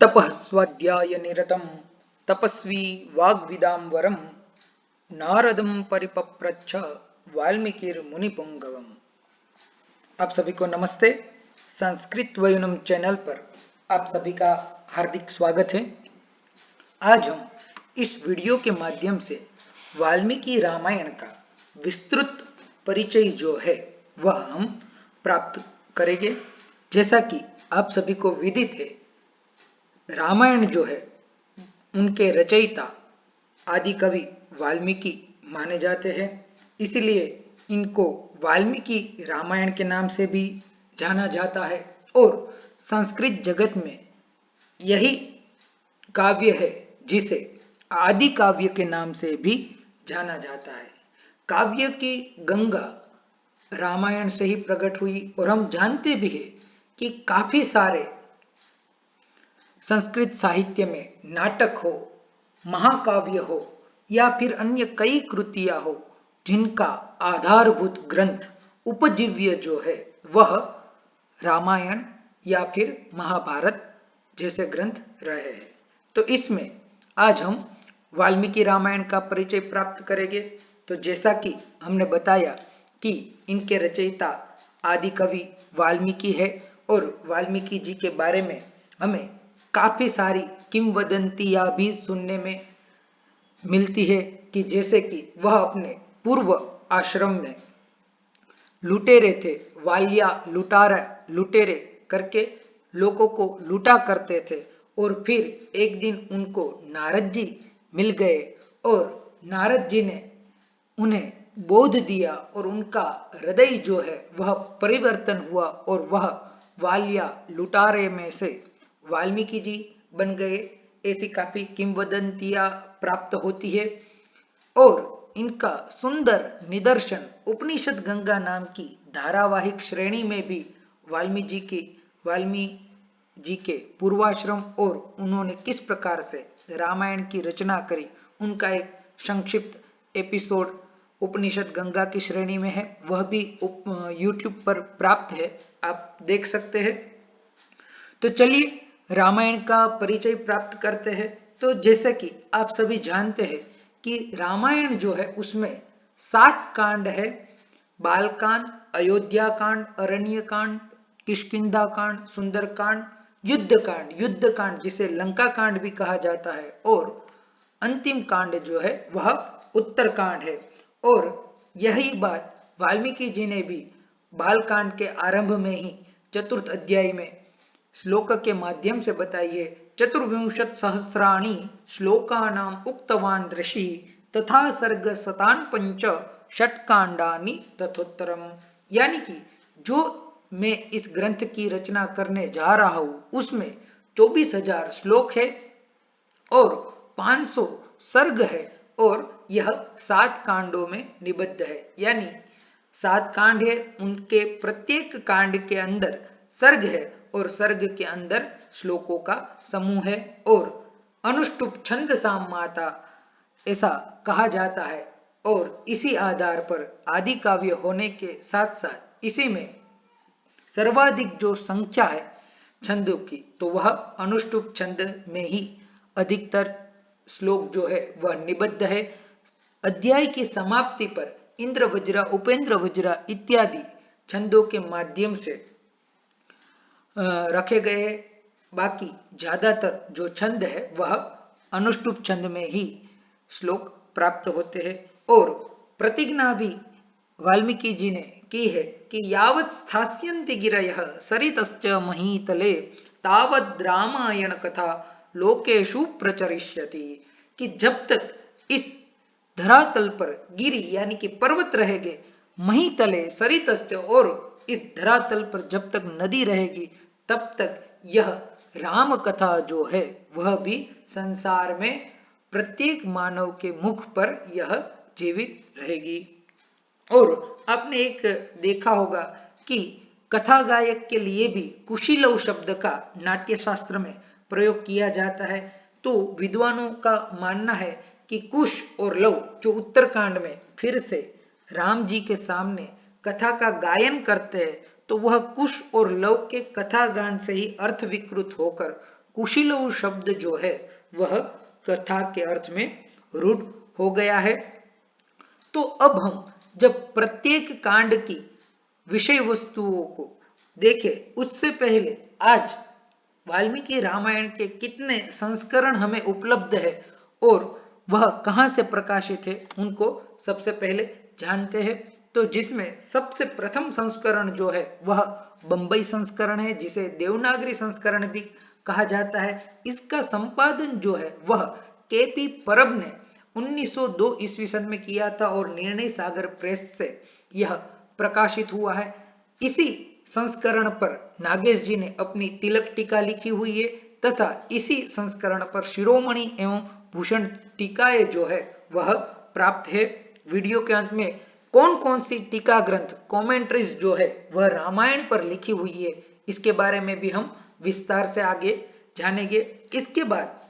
तपः स्वाध्याय निरतं तपस्वी वाग्विदाम्बरं नारदं परिपप्रच्छ वाल्मीकिर्मुनिपुंगवम्। आप सभी को नमस्ते। संस्कृत वयुनम चैनल पर आप सभी का हार्दिक स्वागत है। आज हम इस वीडियो के माध्यम से वाल्मीकि रामायण का विस्तृत परिचय जो है वह हम प्राप्त करेंगे। जैसा कि आप सभी को विदित है, रामायण जो है उनके रचयिता आदि कवि वाल्मीकि माने जाते हैं, इसलिए इनको वाल्मीकि रामायण के नाम से भी जाना जाता है। और संस्कृत जगत में यही काव्य है जिसे आदि काव्य के नाम से भी जाना जाता है। काव्य की गंगा रामायण से ही प्रकट हुई और हम जानते भी हैं कि काफी सारे संस्कृत साहित्य में नाटक हो, महाकाव्य हो या फिर अन्य कई कृतियां हो, जिनका आधारभूत ग्रंथ उपजीव्य जो है वह रामायण या फिर महाभारत जैसे ग्रंथ रहे हैं। तो इसमें आज हम वाल्मीकि रामायण का परिचय प्राप्त करेंगे। तो जैसा कि हमने बताया कि इनके रचयिता आदि कवि वाल्मीकि है और वाल्मीकि जी के बारे में हमें काफी सारी किंवदंतियां भी सुनने में मिलती है कि जैसे कि वह अपने पूर्व आश्रम में लुटेरे थे, वालिया लुटारा लुटेरे करके लोगों को लूटा करते थे। और फिर एक दिन उनको नारद जी मिल गए और नारद जी ने उन्हें बोध दिया और उनका हृदय जो है वह परिवर्तन हुआ और वह वालिया लुटारे में से वाल्मीकि जी बन गए। ऐसी काफी किंवदंतियां प्राप्त होती है और इनका सुंदर निदर्शन उपनिषद गंगा नाम की धारावाहिक श्रेणी में भी वाल्मीकि जी के पूर्वाश्रम और उन्होंने किस प्रकार से रामायण की रचना करी, उनका एक संक्षिप्त एपिसोड उपनिषद गंगा की श्रेणी में है, वह भी यूट्यूब पर प्राप्त है, आप देख सकते हैं। तो चलिए रामायण का परिचय प्राप्त करते हैं। तो जैसे कि आप सभी जानते हैं कि रामायण जो है उसमें 7 कांड है। बालकांड, अयोध्या कांड, अरण्य कांड, किष्किंधा कांड, सुंदर कांड, युद्ध कांड जिसे लंका कांड भी कहा जाता है, और अंतिम कांड जो है वह उत्तर कांड है। और यही बात वाल्मीकि जी ने भी बालकांड के आरंभ में ही चतुर्थ अध्याय में श्लोक के माध्यम से बताई है। चतुर्विंशत सहस्राणि श्लोकानाम उक्तवान ऋषि तथा सर्ग शतान पंच षटकांडानि तथोत्तरम। यानी कि जो मैं इस ग्रंथ की रचना करने जा रहा हूं उसमें 24,000 श्लोक है और 500 सर्ग है और यह 7 कांडों में निबद्ध है। यानी 7 कांड है, उनके प्रत्येक कांड के अंदर सर्ग है और सर्ग के अंदर श्लोकों का समूह है और अनुष्टुप छंद सामाता ऐसा कहा जाता है। और इसी आधार पर आदि काव्य होने के साथ साथ इसी में सर्वाधिक जो संख्या है छंदों की, तो वह अनुष्टुप छंद में ही अधिकतर श्लोक जो है वह निबद्ध है। अध्याय की समाप्ति पर इंद्र वज्र, उपेंद्र वज्र इत्यादि छंदों के माध्यम से रखे गए। बाकी ज्यादातर जो छंद है वह अनुष्टुप छंद में ही श्लोक प्राप्त होते हैं। और प्रतिज्ञा भी वाल्मीकि जी ने की है कि यावत् स्थास्यन्ति गिरयः सरितश्च महीतले तावद् रामायण कथा लोकेषु प्रचरिष्यति। कि जब तक इस धरातल पर गिरी यानी कि पर्वत रहेंगे, महीतले सरितश्च, और इस धरातल पर जब तक नदी रहेगी तब तक यह राम कथा जो है वह भी संसार में प्रत्येक मानव के मुख पर यह जीवित रहेगी। और आपने एक देखा होगा कि कथा गायक के लिए भी कुशीलव शब्द का नाट्य शास्त्र में प्रयोग किया जाता है। तो विद्वानों का मानना है कि कुश और लव जो उत्तरकांड में फिर से राम जी के सामने कथा का गायन करते हैं, तो वह कुश और लव के कथा गान से ही अर्थ विकृत होकर कुशीलव शब्द जो है वह कथा के अर्थ में रूढ़ हो गया है। तो अब हम जब प्रत्येक कांड की विषय वस्तुओं को देखें, उससे पहले आज वाल्मीकि रामायण के कितने संस्करण हमें उपलब्ध है और वह कहां से प्रकाशित है उनको सबसे पहले जानते हैं। तो जिसमें सबसे प्रथम संस्करण जो है वह बंबई संस्करण है, जिसे देवनागरी संस्करण भी कहा जाता है। इसका संपादन जो है वह केपी परब ने 1902 ईस्वी सन में किया था और निर्णय सागर प्रेस से यह प्रकाशित हुआ है। इसी संस्करण पर नागेश जी ने अपनी तिलक टीका लिखी हुई है तथा इसी संस्करण पर शिरोमणि एवं भूषण टीकाएं जो है वह प्राप्त है। वीडियो के अंत में कौन कौन सी टीका ग्रंथ कमेंट्रीज जो है वह रामायण पर लिखी हुई है इसके बारे में भी हम विस्तार से आगे जानेंगे। इसके बाद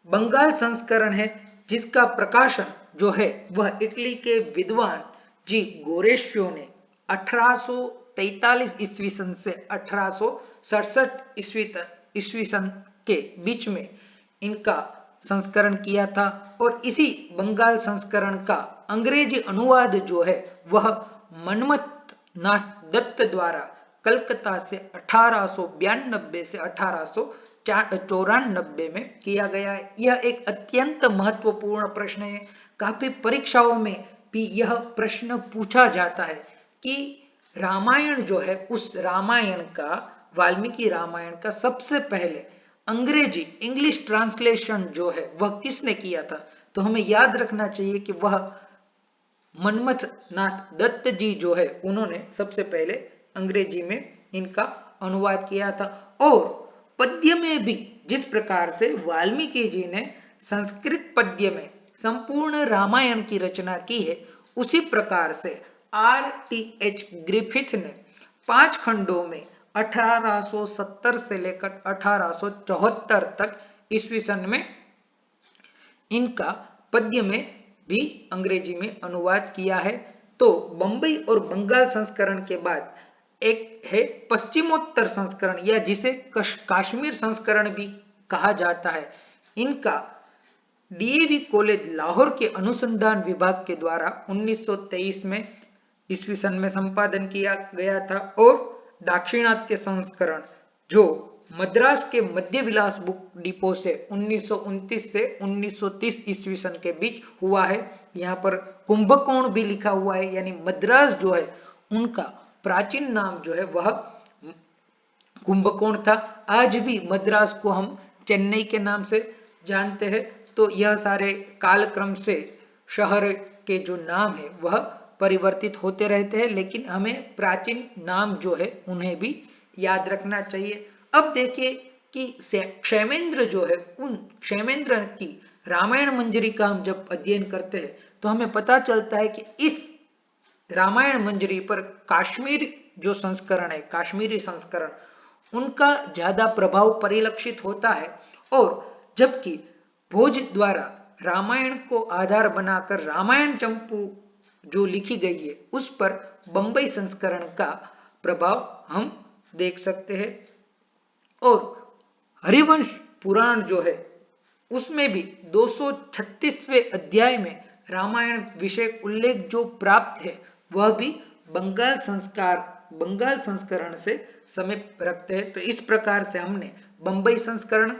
बंगाल संस्करण है, जिसका प्रकाशन जो है वह इटली के विद्वान जी गोरेशियो ने 1843 ईस्वी सन से 1867 ईस्वी सन के बीच में इनका संस्करण किया था और इसी बंगाल संस्करण का अंग्रेजी अनुवाद जो है वह मनमथ नाथ दत्त द्वारा कलकत्ता से 1892 से 1894 में किया गया है। यह एक अत्यंत महत्वपूर्ण प्रश्न है। काफी परीक्षाओं में भी यह प्रश्न पूछा जाता है कि रामायण जो है उस रामायण का, वाल्मीकि रामायण का सबसे पहले अंग्रेजी इंग्लिश ट्रांसलेशन जो है वह किसने किया था। तो हमें याद रखना चाहिए कि वह मनमथ नाथ दत्त जी जो है उन्होंने सबसे पहले अंग्रेजी में इनका अनुवाद किया था। और पद्य में भी जिस प्रकार से वाल्मीकि जी ने संस्कृत पद्य में संपूर्ण रामायण की रचना की है, उसी प्रकार से RTH ग्रिफिथ ने 5 खंडों में 1870 से लेकर 1874 तक ईस्वी सन में इनका पद्य में भी अंग्रेजी में अनुवाद किया है। तो बंबई और बंगाल संस्करण के बाद एक है पश्चिमोत्तर संस्करण, या जिसे कश्मीर संस्करण भी कहा जाता है। इनका DAV कॉलेज लाहौर के अनुसंधान विभाग के द्वारा 1923 में ईस्वी सन में संपादन किया गया था। और दाक्षिणात्य संस्करण जो मद्रास के मध्य विलास बुक डिपो से 1929 से 1930 ईस्वी सन के बीच हुआ है। यहाँ पर कुंभकोण भी लिखा हुआ है, यानी मद्रास जो है उनका प्राचीन नाम जो है वह कुंभकोण था। आज भी मद्रास को हम चेन्नई के नाम से जानते हैं। तो यह सारे कालक्रम से शहर के जो नाम है वह परिवर्तित होते रहते हैं, लेकिन हमें प्राचीन नाम जो है उन्हें भी याद रखना चाहिए। अब देखिए कि क्षेमेंद्र जो है, उन क्षेमेंद्र की रामायण मंजरी का हम जब अध्ययन करते हैं तो हमें पता चलता है कि इस रामायण मंजरी पर काश्मीर जो संस्करण है, काश्मीरी संस्करण, उनका ज्यादा प्रभाव परिलक्षित होता है। और जबकि भोज द्वारा रामायण को आधार बनाकर रामायण चंपू जो लिखी गई है उस पर बंबई संस्करण का प्रभाव हम देख सकते हैं। और हरिवंश पुराण जो है उसमें भी 236वें अध्याय में रामायण विषय उल्लेख जो प्राप्त है वह भी बंगाल संस्करण से समीप रखते हैं। तो इस प्रकार से हमने बंबई संस्करण,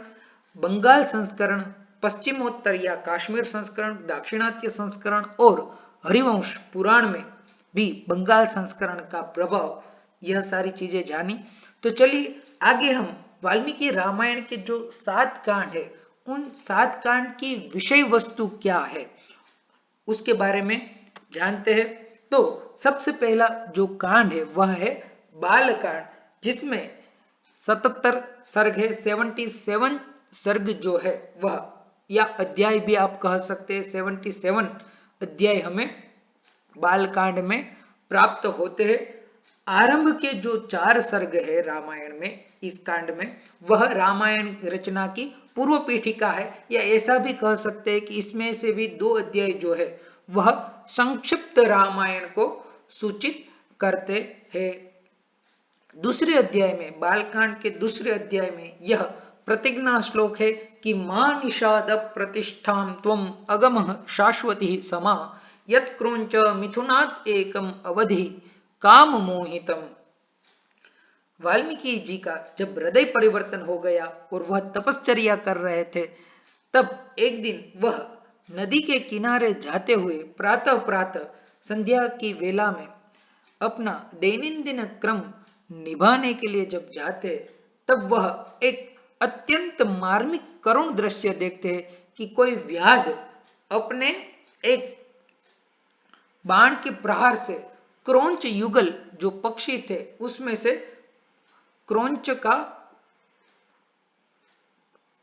बंगाल संस्करण, पश्चिमोत्तर या कश्मीर संस्करण, दाक्षिणात्य संस्करण और हरिवंश पुराण में भी बंगाल संस्करण का प्रभाव, यह सारी चीजें जानी। तो चलिए आगे हम वाल्मीकि रामायण के जो 7 कांड है उन 7 कांड की विषय वस्तु क्या है उसके बारे में जानते हैं। तो सबसे पहला जो कांड है वह है बाल कांड, जिसमें 77 सर्ग है। 77 सर्ग जो है वह, या अध्याय भी आप कह सकते हैं, 77 अध्याय हमें बालकांड में प्राप्त होते हैं। आरंभ के जो 4 सर्ग है रामायण में, इस कांड में, वह रामायण रचना की पूर्व पीठिका है, या ऐसा भी कह सकते हैं कि इसमें से भी 2 अध्याय जो है वह संक्षिप्त रामायण को सूचित करते हैं। दूसरे अध्याय में, बालकांड के दूसरे अध्याय में यह प्रतिज्ञा श्लोक है कि मां निषाद प्रतिष्ठां त्वम अगमः शाश्वती समा यत् क्रोंच मिथुनात् एकम अवधि काम मोहितम। वाल्मीकि जी का जब हृदय परिवर्तन हो गया और वह तपश्चर्या कर रहे थे, तब एक दिन वह नदी के किनारे जाते हुए प्रातः प्रातः संध्या की वेला में अपना दैनंदिन क्रम निभाने के लिए जब जाते, तब वह एक अत्यंत मार्मिक करुण दृश्य देखते हैं कि कोई व्याध अपने एक बाण के प्रहार से क्रोंच युगल जो पक्षी थे उसमें से क्रोंच का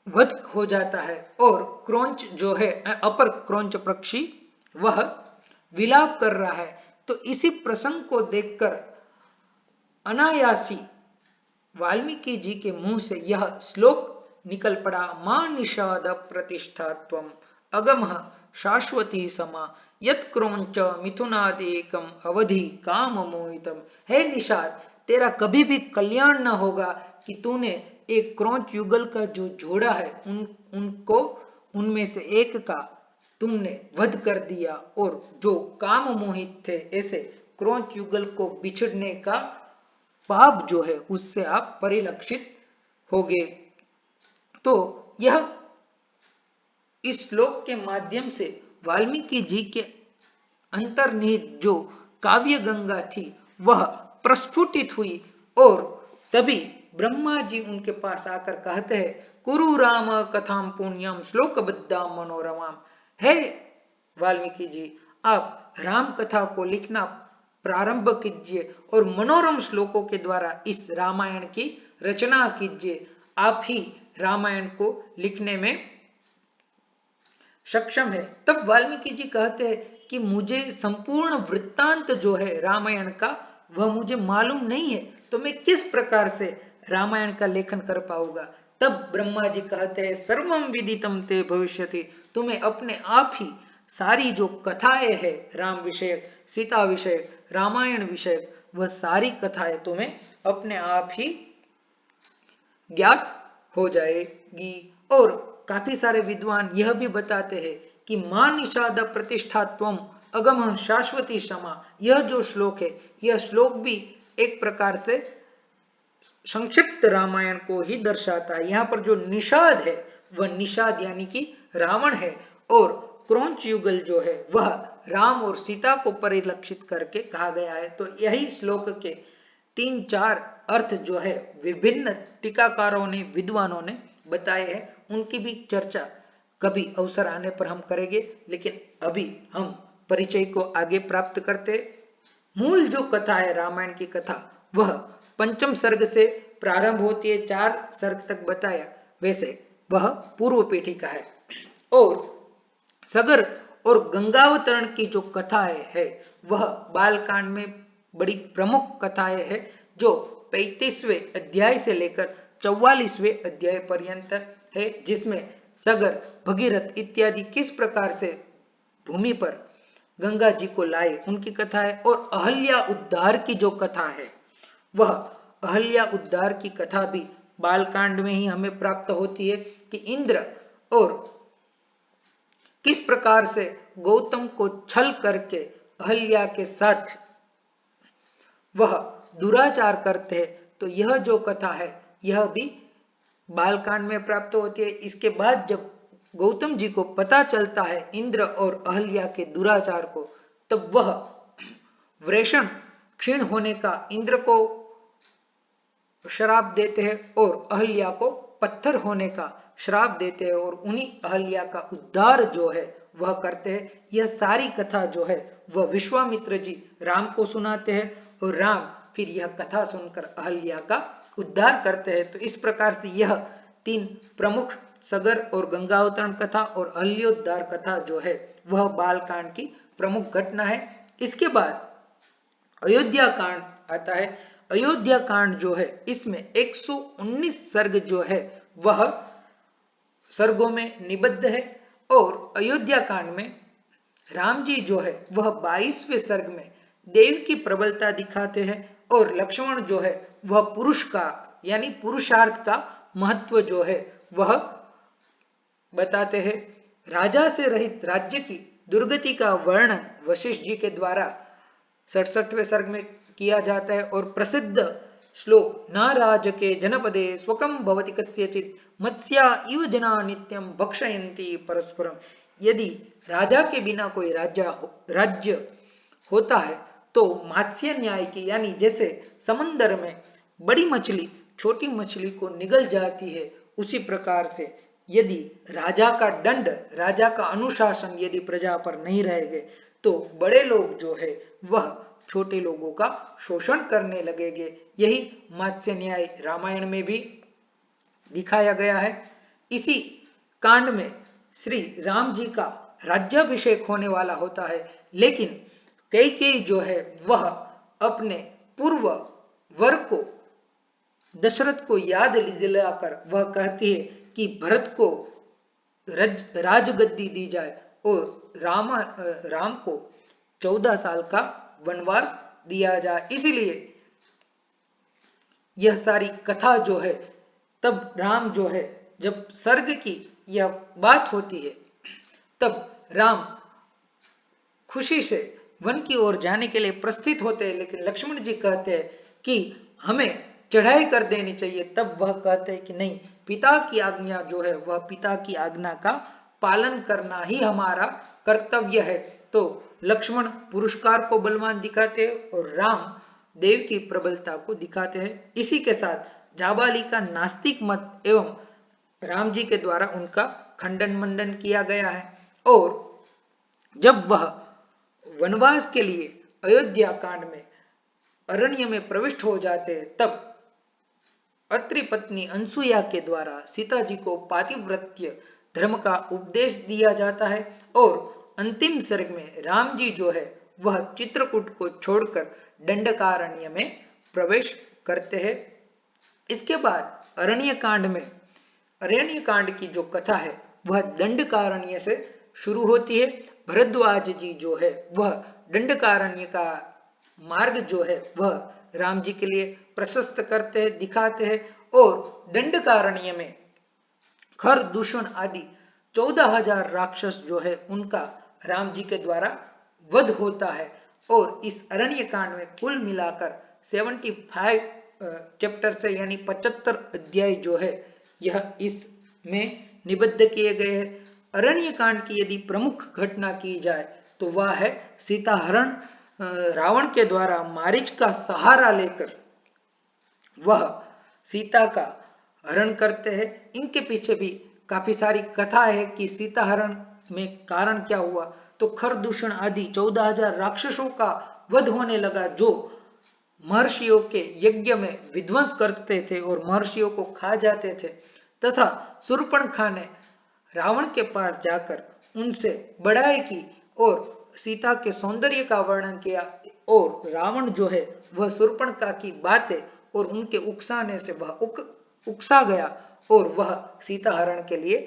वध हो जाता है और क्रोंच जो है अपर क्रोंच पक्षी वह विलाप कर रहा है। तो इसी प्रसंग को देखकर अनायासी वाल्मीकि जी के मुंह से यह श्लोक निकल पड़ा, मां निषाद प्रतिष्ठा त्वम अगमः शाश्वती समा यत् क्रोंच मिथुनादेकम अवधि काम मोहितम। हे निषाद, तेरा कभी भी कल्याण न होगा कि तूने एक क्रोंच युगल का जो जोड़ा है उनको उनमें से एक का तुमने वध कर दिया और जो काम मोहित थे ऐसे क्रोंच युगल को बिछड़ने का पाप जो है उससे आप परिलक्षित होगे। तो यह इस श्लोक के माध्यम से वाल्मीकि जी के अंतर्निहित जो काव्य गंगा थी वह प्रस्फुटित हुई और तभी ब्रह्मा जी उनके पास आकर कहते हैं, कुरु राम कथाम पुण्यम श्लोकबद्धाम मनोरमाम। हे वाल्मीकि जी, आप राम कथा को लिखना प्रारंभ कीजिए और मनोरम श्लोकों के द्वारा इस रामायण की रचना कीजिए। आप ही रामायण को लिखने में सक्षम है। तब वाल्मीकि जी कहते हैं कि मुझे संपूर्ण वृत्तांत जो है रामायण का वह मुझे मालूम नहीं है, तो मैं किस प्रकार से रामायण का लेखन कर पाऊंगा। तब ब्रह्मा जी कहते हैं, सर्वम विदितम ते भविष्यति, तुम्हें अपने आप ही सारी जो कथाएं हैं राम विषयक, सीता विषयक, रामायण विषयक, वह सारी कथाएं तुम्हें अपने आप ही ज्ञात हो जाएगी। और काफी सारे विद्वान यह भी बताते हैं कि मां निषाद प्रतिष्ठा त्वम अगम शाश्वती क्षमा, यह जो श्लोक है यह श्लोक भी एक प्रकार से संक्षिप्त रामायण को ही दर्शाता है। यहाँ पर जो निषाद है वह निषाद यानी कि रावण है और क्रोंच युगल जो है वह राम और सीता को परिलक्षित करके कहा गया है। तो यही श्लोक के 3-4 अर्थ जो है विभिन्न टीकाकारों ने, विद्वानों ने बताए हैं, उनकी भी चर्चा कभी अवसर आने पर हम करेंगे। लेकिन अभी हम परिचय को आगे प्राप्त करते। मूल जो कथा है रामायण की कथा वह पंचम सर्ग से प्रारंभ होती है, 4 सर्ग तक बताया, वैसे वह पूर्व पीठिका है। और सगर और गंगावतरण की जो कथाएं है वह बालकांड में बड़ी प्रमुख कथाएं है जो 35वें अध्याय से लेकर 44वें अध्याय पर्यंत है, जिसमें सगर, भगीरथ इत्यादि किस प्रकार से भूमि पर गंगा जी को लाए उनकी कथा है। और अहल्या उद्धार की जो कथा है वह अहल्या उद्धार की कथा भी बालकांड में ही हमें प्राप्त होती है कि इंद्र और किस प्रकार से गौतम को छल करके अहल्या के साथ वह दुराचार करते हैं। तो यह जो कथा है यह भी बालकांड में प्राप्त होती है। इसके बाद जब गौतम जी को पता चलता है इंद्र और अहल्या के दुराचार को, तब वह वृषण क्षीण होने का इंद्र को श्राप देते हैं और अहल्या को पत्थर होने का श्राप देते हैं और उन्हीं अहल्या का उद्धार जो है वह करते हैं। यह सारी कथा जो है वह विश्वामित्र जी राम को सुनाते हैं और राम फिर यह कथा सुनकर अहल्या का उद्धार करते हैं। तो इस प्रकार से यह 3 प्रमुख सगर और गंगावतरण कथा और अहल्योद्धार कथा जो है वह बालकांड की प्रमुख घटना है। इसके बाद अयोध्या कांड आता है। अयोध्या कांड जो है इसमें 119 सर्ग जो है वह सर्गों में निबद्ध है और अयोध्या कांड में राम जी जो है वह 22वें सर्ग में देव की प्रबलता दिखाते हैं और लक्ष्मण जो है वह पुरुष का यानी पुरुषार्थ का महत्व जो है वह बताते हैं। राजा से रहित राज्य की दुर्गति का वर्णन वशिष्ठ जी के द्वारा 67वें सर्ग में किया जाता है। और प्रसिद्ध श्लोक न राजके जनपदे स्वकं भवति कस्यचित् मत्स्या इव जना नित्यं भक्षयन्ति परस्परम। यदि राजा के बिना कोई राज्य होता है तो मात्स्य न्याय की यानी जैसे समुन्दर में बड़ी मछली छोटी मछली को निगल जाती है, उसी प्रकार से यदि राजा का दंड, राजा का अनुशासन यदि प्रजा पर नहीं रहेंगे तो बड़े लोग जो है वह छोटे लोगों का शोषण करने लगेंगे। यही मत्स्य न्याय रामायण में भी दिखाया गया है। इसी कांड में श्री राम जी का राज्याभिषेक होने वाला होता है, लेकिन कैकेयी जो है वह अपने पूर्व वर को दशरथ को याद दिलाकर वह कहती है कि भरत को राजगद्दी दी जाए और राम को 14 साल का वनवास दिया जाए। इसीलिए यह सारी कथा जो है, तब राम जो है जब सर्ग की यह बात होती है तब राम खुशी से वन की ओर जाने के लिए प्रस्थित होते हैं, लेकिन लक्ष्मण जी कहते हैं कि हमें चढ़ाई कर देनी चाहिए। तब वह कहते हैं कि नहीं, पिता की आज्ञा जो है वह पिता की आज्ञा का पालन करना ही हमारा कर्तव्य है। तो लक्ष्मण पुरुषकार को बलवान दिखाते हैं और राम देव की प्रबलता को दिखाते हैं। इसी के साथ जाबाली का नास्तिक मत एवं राम जी के द्वारा उनका खंडन मंडन किया गया है। और जब वह वनवास के लिए अयोध्या कांड में अरण्य में प्रविष्ट हो जाते हैं, तब अत्रि पत्नी अनसुया के द्वारा सीता जी को पातिव्रत्य धर्म का उपदेश दिया जाता है। और अंतिम सर्ग में राम जी जो है वह चित्रकूट को छोड़कर दंडकारण्य में प्रवेश करते हैं। इसके बाद अरण्य कांड की जो कथा है वह दंडकारण्य से शुरू होती है। भरद्वाज जी जो है वह दंडकारण्य का मार्ग जो है वह राम जी के लिए प्रशस्त करते हैं, दिखाते हैं। और दंडकारण्य में खर दूषण आदि 14,000 राक्षस जो है उनका राम जी के द्वारा वध होता है। और इस अरण्य कांड में कुल मिलाकर 75 चैप्टर से यानी 75 अध्याय जो है यह इसमें निबद्ध किए गए हैं। अरण्य कांड की यदि प्रमुख घटना की जाए तो वह है सीता हरण। रावण के द्वारा मारीच का सहारा लेकर वह सीता का हरण करते हैं। इनके पीछे भी काफी सारी कथा है कि सीता हरण में कारण क्या हुआ। तो खरदूषण आदि 14,000 राक्षसों का वध होने लगा जो महर्षियों के यज्ञ में विध्वंस करते थे और महर्षियों को खा जाते थे। तथा शूर्पणखा ने रावण के पास जाकर उनसे बड़ाई की और सीता के सौंदर्य का वर्णन किया। और रावण जो है वह शूर्पणखा की बातें और उनके उकसाने से वह उकसा गया और वह सीता हरण के लिए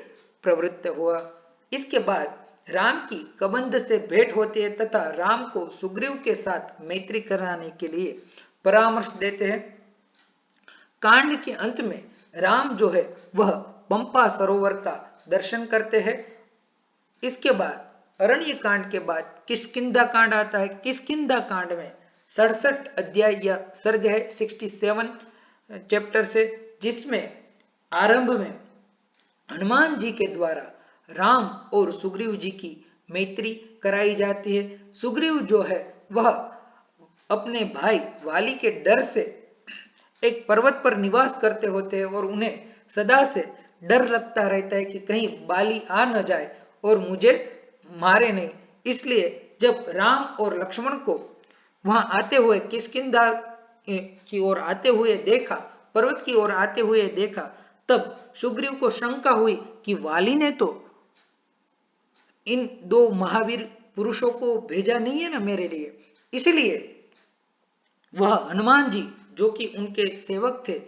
प्रवृत्त हुआ। इसके बाद राम की कबंध से भेंट होती है तथा राम को सुग्रीव के साथ मैत्री कराने के लिए परामर्श देते हैं। कांड के अंत में राम जो है वह पंपा सरोवर का दर्शन करते हैं। इसके बाद अरण्य कांड के बाद किष्किंधा कांड आता है। किष्किंधा कांड में 67 अध्याय या सर्ग है 67 चैप्टर से, जिसमें आरंभ में हनुमान जी के द्वारा राम और सुग्रीव जी की मैत्री कराई जाती है। सुग्रीव जो है वह अपने भाई वाली के डर से एक पर्वत पर निवास करते होते हैं और उन्हें सदा से डर लगता रहता है कि कहीं बाली आ न जाए और मुझे मारे नहीं। इसलिए जब राम और लक्ष्मण को वहां आते हुए किष्किंधा की ओर आते हुए देखा, पर्वत की ओर आते हुए देखा, तब सुग्रीव को शंका हुई कि वाली ने तो इन दो महावीर पुरुषों को भेजा नहीं है ना मेरे लिए। इसलिए वह हनुमान जी जो कि उनके सेवक थे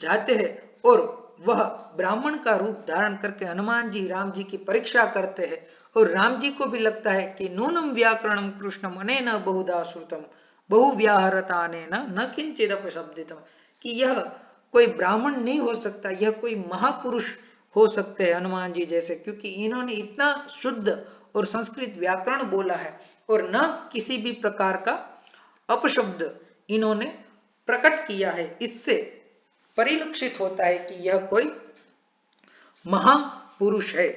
जाते हैं और वह ब्राह्मण का रूप धारण करके हनुमान जी राम जी की परीक्षा करते हैं। और राम जी को भी लगता है कि नूनम व्याकरणम कृष्णम अनेन बहुधा श्रुतम बहु व्याहरतानेन न किंचिदपि शब्दितम, कि यह कोई ब्राह्मण नहीं हो सकता, यह कोई महापुरुष हो सकते हैं हनुमान जी जैसे, क्योंकि इन्होंने इतना शुद्ध और संस्कृत व्याकरण बोला है और न किसी भी प्रकार का अपशब्द इन्होंने प्रकट किया है। इससे परिलक्षित होता है कि यह कोई महापुरुष है।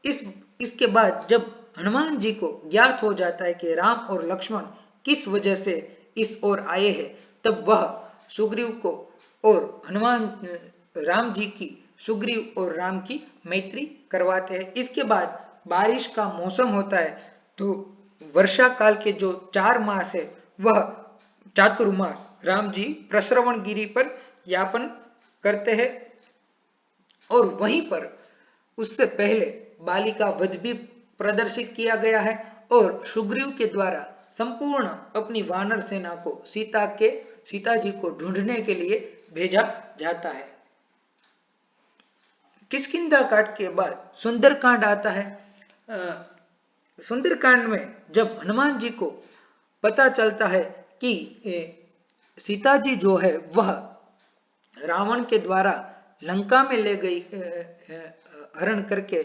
इसके बाद जब हनुमान जी को ज्ञात हो जाता है कि राम और लक्ष्मण किस वजह से इस ओर आए हैं, तब वह सुग्रीव को और हनुमान राम जी की सुग्रीव और राम की मैत्री करवाते हैं। इसके बाद बारिश का मौसम होता है, तो वर्षा काल के जो 4 मास है वह चातुर्मास राम जी प्रश्रवण गिरी पर यापन करते हैं और वहीं पर उससे पहले बाली का वध भी प्रदर्शित किया गया है और सुग्रीव के द्वारा संपूर्ण अपनी वानर सेना को सीता जी को ढूंढने के लिए भेजा जाता है। किष्किंधा कांड के बाद सुंदरकांड आता है। सुंदरकांड में जब हनुमान जी को पता चलता है कि सीता जी जो है वह रावण के द्वारा लंका में ले गई, हरण करके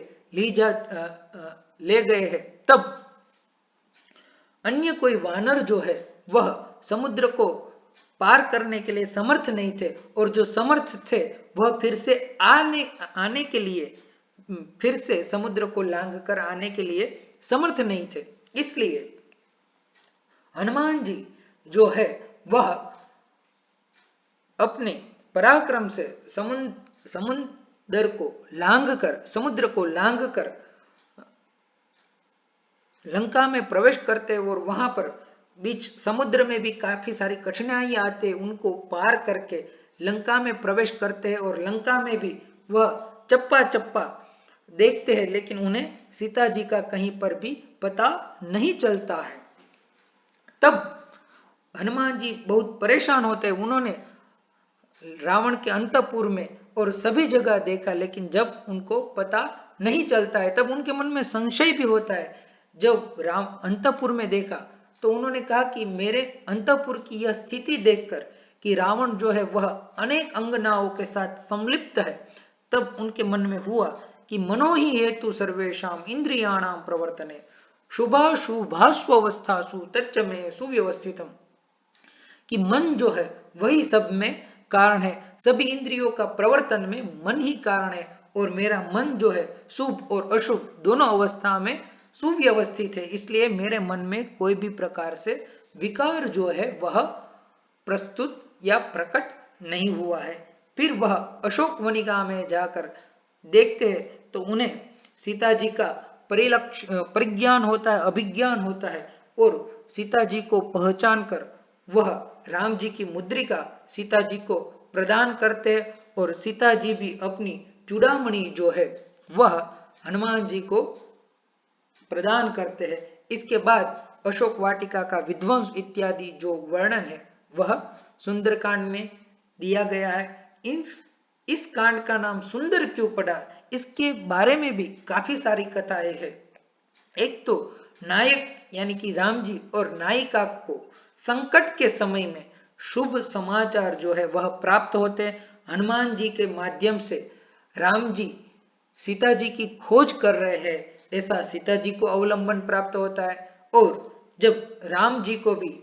ले गए हैं, तब अन्य कोई वानर जो है वह समुद्र को पार करने के लिए समर्थ नहीं थे और जो समर्थ थे वह फिर से आने के लिए, फिर से समुद्र को लांघ कर आने के लिए समर्थ नहीं थे। इसलिए हनुमान जी जो है वह अपने पराक्रम से समुद्र को लांघ कर लंका में प्रवेश करते और वहां पर बीच समुद्र में भी काफी सारी कठिनाई आते, उनको पार करके लंका में प्रवेश करते हैं और लंका में भी वह चप्पा चप्पा देखते हैं, लेकिन उन्हें सीता जी का कहीं पर भी पता नहीं चलता है। तब हनुमान जी बहुत परेशान होते हैं। उन्होंने रावण के अंतपुर में और सभी जगह देखा, लेकिन जब उनको पता नहीं चलता है तब उनके मन में संशय भी होता है। जब राम अंतपुर में देखा तो उन्होंने कहा कि मेरे अंतपुर की यह स्थिति देखकर कि रावण जो है वह अनेक अंगनाओं के साथ संलिप्त है, तब उनके मन में हुआ कि मनो ही हेतु सर्वेशाम इंद्रियाणाम प्रवर्तने शुभाशुभास्वस्थासु तच्च में सुव्यवस्थितम, कि मन जो है वही सब में कारण है, सभी इंद्रियों का प्रवर्तन में मन ही कारण है और मेरा मन जो है शुभ और अशुभ दोनों अवस्था में सुव्यवस्थित है, इसलिए मेरे मन में कोई भी प्रकार से विकार जो है वह प्रस्तुत या प्रकट नहीं हुआ है। फिर वह अशोक वनिका में जाकर देखते हैं तो उन्हें सीता जी का परिज्ञान होता है, अभिज्ञान होता है और सीता जी को पहचान कर वह राम जी की मुद्रिका सीता जी को प्रदान करते हैं और सीता जी भी अपनी चूड़ामणि जो है वह हनुमान जी को प्रदान करते हैं। इसके बाद अशोक वाटिका का विध्वंस इत्यादि जो वर्णन है वह सुंदरकांड में दिया गया है। इस कांड का नाम सुंदर क्यों पड़ा, इसके बारे में भी काफी सारी कथाएं हैं। एक तो नायक यानी कि राम जी और नायिका को संकट के समय में शुभ समाचार जो है वह प्राप्त होते हैं। हनुमान जी के माध्यम से राम जी सीता जी की खोज कर रहे हैं, ऐसा सीता जी को अवलंबन प्राप्त होता है। और जब राम जी को भी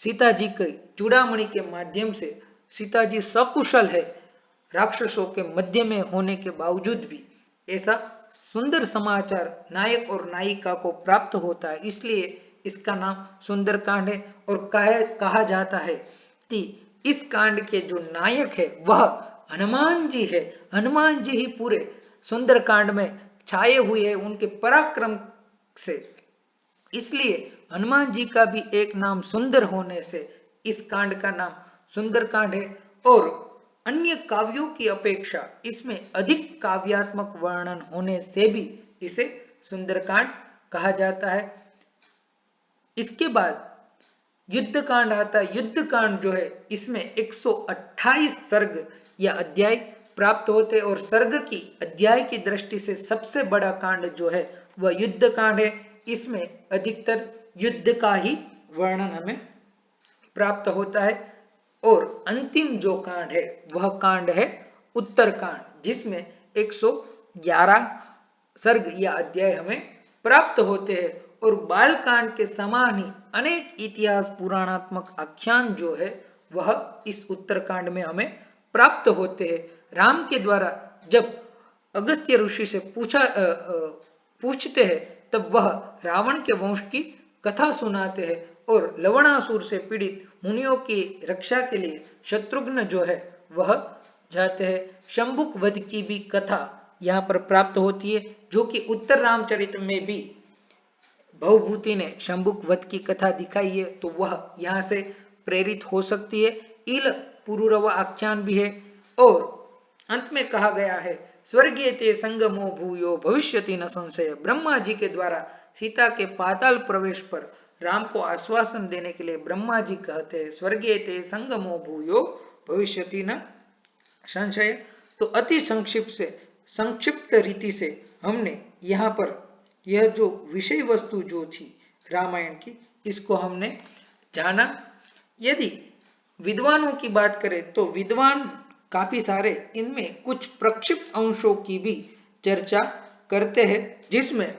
सीता जी के चूड़ामणि के माध्यम से सीता जी सकुशल है, राक्षसों के मध्य में होने के बावजूद भी, ऐसा सुंदर समाचार नायक और नायिका को प्राप्त होता है, इसलिए इसका नाम सुंदरकांड है। और कहा जाता है कि इस कांड के जो नायक है वह हनुमान जी है। हनुमान जी ही पूरे सुंदरकांड में छाए हुए हैं उनके पराक्रम से, इसलिए हनुमान जी का भी एक नाम सुंदर होने से इस कांड का नाम सुंदरकांड है। और अन्य काव्यों की अपेक्षा इसमें अधिक काव्यात्मक वर्णन होने से भी इसे सुंदरकांड कहा जाता है। इसके बाद युद्धकांड आता है। युद्धकांड जो है इसमें 128 सर्ग या अध्याय प्राप्त होते और सर्ग की अध्याय की दृष्टि से सबसे बड़ा कांड जो है वह युद्धकांड है। इसमें अधिकतर युद्ध का ही वर्णन हमें प्राप्त होता है। और अंतिम जो कांड है वह कांड है उत्तरकांड, जिसमें 111 सर्ग या अध्याय हमें प्राप्त होते हैं। और बालकांड के समान ही अनेक इतिहास पुराणात्मक आख्यान जो है वह इस उत्तरकांड में हमें प्राप्त होते हैं। राम के द्वारा जब अगस्त्य ऋषि से पूछते हैं तब वह रावण के वंश की कथा सुनाते हैं और लवणासुर से पीड़ित मुनियों की रक्षा के लिए शत्रुघ्न जो है वह जाते हैं। शंभुक वध की भी कथा यहाँ पर प्राप्त होती है, जो कि उत्तर रामचरित में भी भवभूति ने शंभुक वध की कथा दिखाई है, तो वह यहाँ से प्रेरित हो सकती है। इल पुरुरव आख्यान भी है। और अंत में कहा गया है स्वर्गीय ते संगमो भूयो भविष्यति न संशय। ब्रह्मा जी के द्वारा सीता के पाताल प्रवेश पर राम को आश्वासन देने के लिए ब्रह्मा जी कहते हैं स्वर्गीय ते संगमो भूयो भविष्यति न संशय। तो अति संक्षिप्त रीति से हमने यहाँ पर यह जो विषय वस्तु जो थी रामायण की, इसको हमने जाना। यदि विद्वानों की बात करें तो विद्वान काफी सारे इनमें कुछ प्रक्षिप्त अंशों की भी चर्चा करते हैं, जिसमें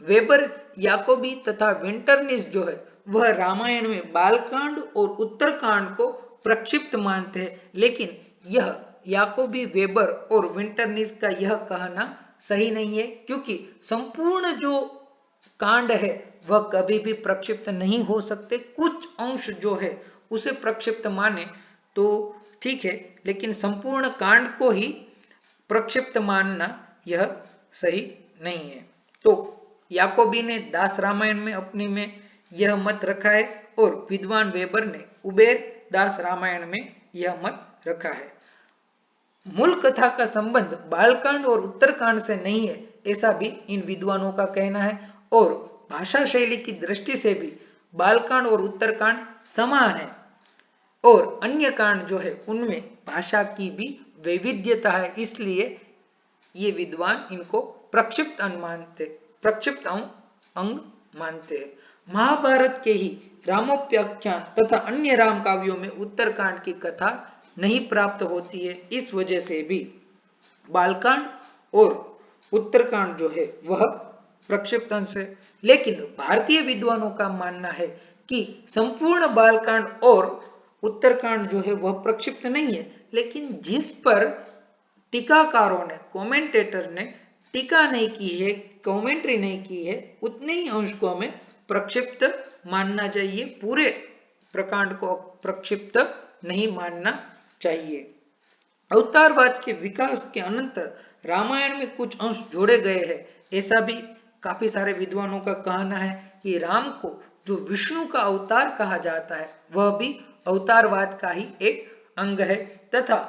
वेबर, याकोबी तथा विंटरनिस जो है वह रामायण में बालकांड और उत्तरकांड को प्रक्षिप्त मानते हैं। लेकिन यह याकोबी, वेबर और विंटरनिस का यह कहना सही नहीं है, क्योंकि संपूर्ण जो कांड है वह कभी भी प्रक्षिप्त नहीं हो सकते। कुछ अंश जो है उसे प्रक्षिप्त माने तो ठीक है, लेकिन संपूर्ण कांड को ही प्रक्षिप्त मानना यह सही नहीं है। तो याकोबी ने दास रामायण में अपने में यह मत रखा है और विद्वान वेबर ने उबेर दास रामायण में यह मत रखा है। मूल कथा का संबंध बालकांड और उत्तरकांड से नहीं है, ऐसा भी इन विद्वानों का कहना है। और भाषा शैली की दृष्टि से भी बालकांड और उत्तरकांड समान है, और अन्य कांड जो है उनमें भाषा की भी वैविध्यता है, इसलिए ये विद्वान इनको प्रक्षिप्त अंग मानते हैं। महाभारत के ही रामोप्याख्यान तथा अन्य राम काव्यों में उत्तरकांड की कथा नहीं प्राप्त होती है। इस वजह से भी बालकांड और उत्तरकांड जो है वह प्रक्षिप्त अंश है। लेकिन भारतीय विद्वानों का मानना है कि संपूर्ण बालकांड और उत्तरकांड जो है वह प्रक्षिप्त नहीं है, लेकिन जिस पर टीकाकारों ने, कमेंटेटर ने टीका नहीं की है, कमेंट्री नहीं की है, उतने ही अंश को हमें प्रक्षिप्त मानना चाहिए। पूरे प्रकांड को प्रक्षिप्त नहीं मानना चाहिए। अवतारवाद के विकास के अनंतर रामायण में कुछ अंश जोड़े गए हैं, ऐसा भी काफी सारे विद्वानों का कहना है कि राम को जो विष्णु का अवतार कहा जाता है वह भी अवतारवाद का ही एक अंग है। तथा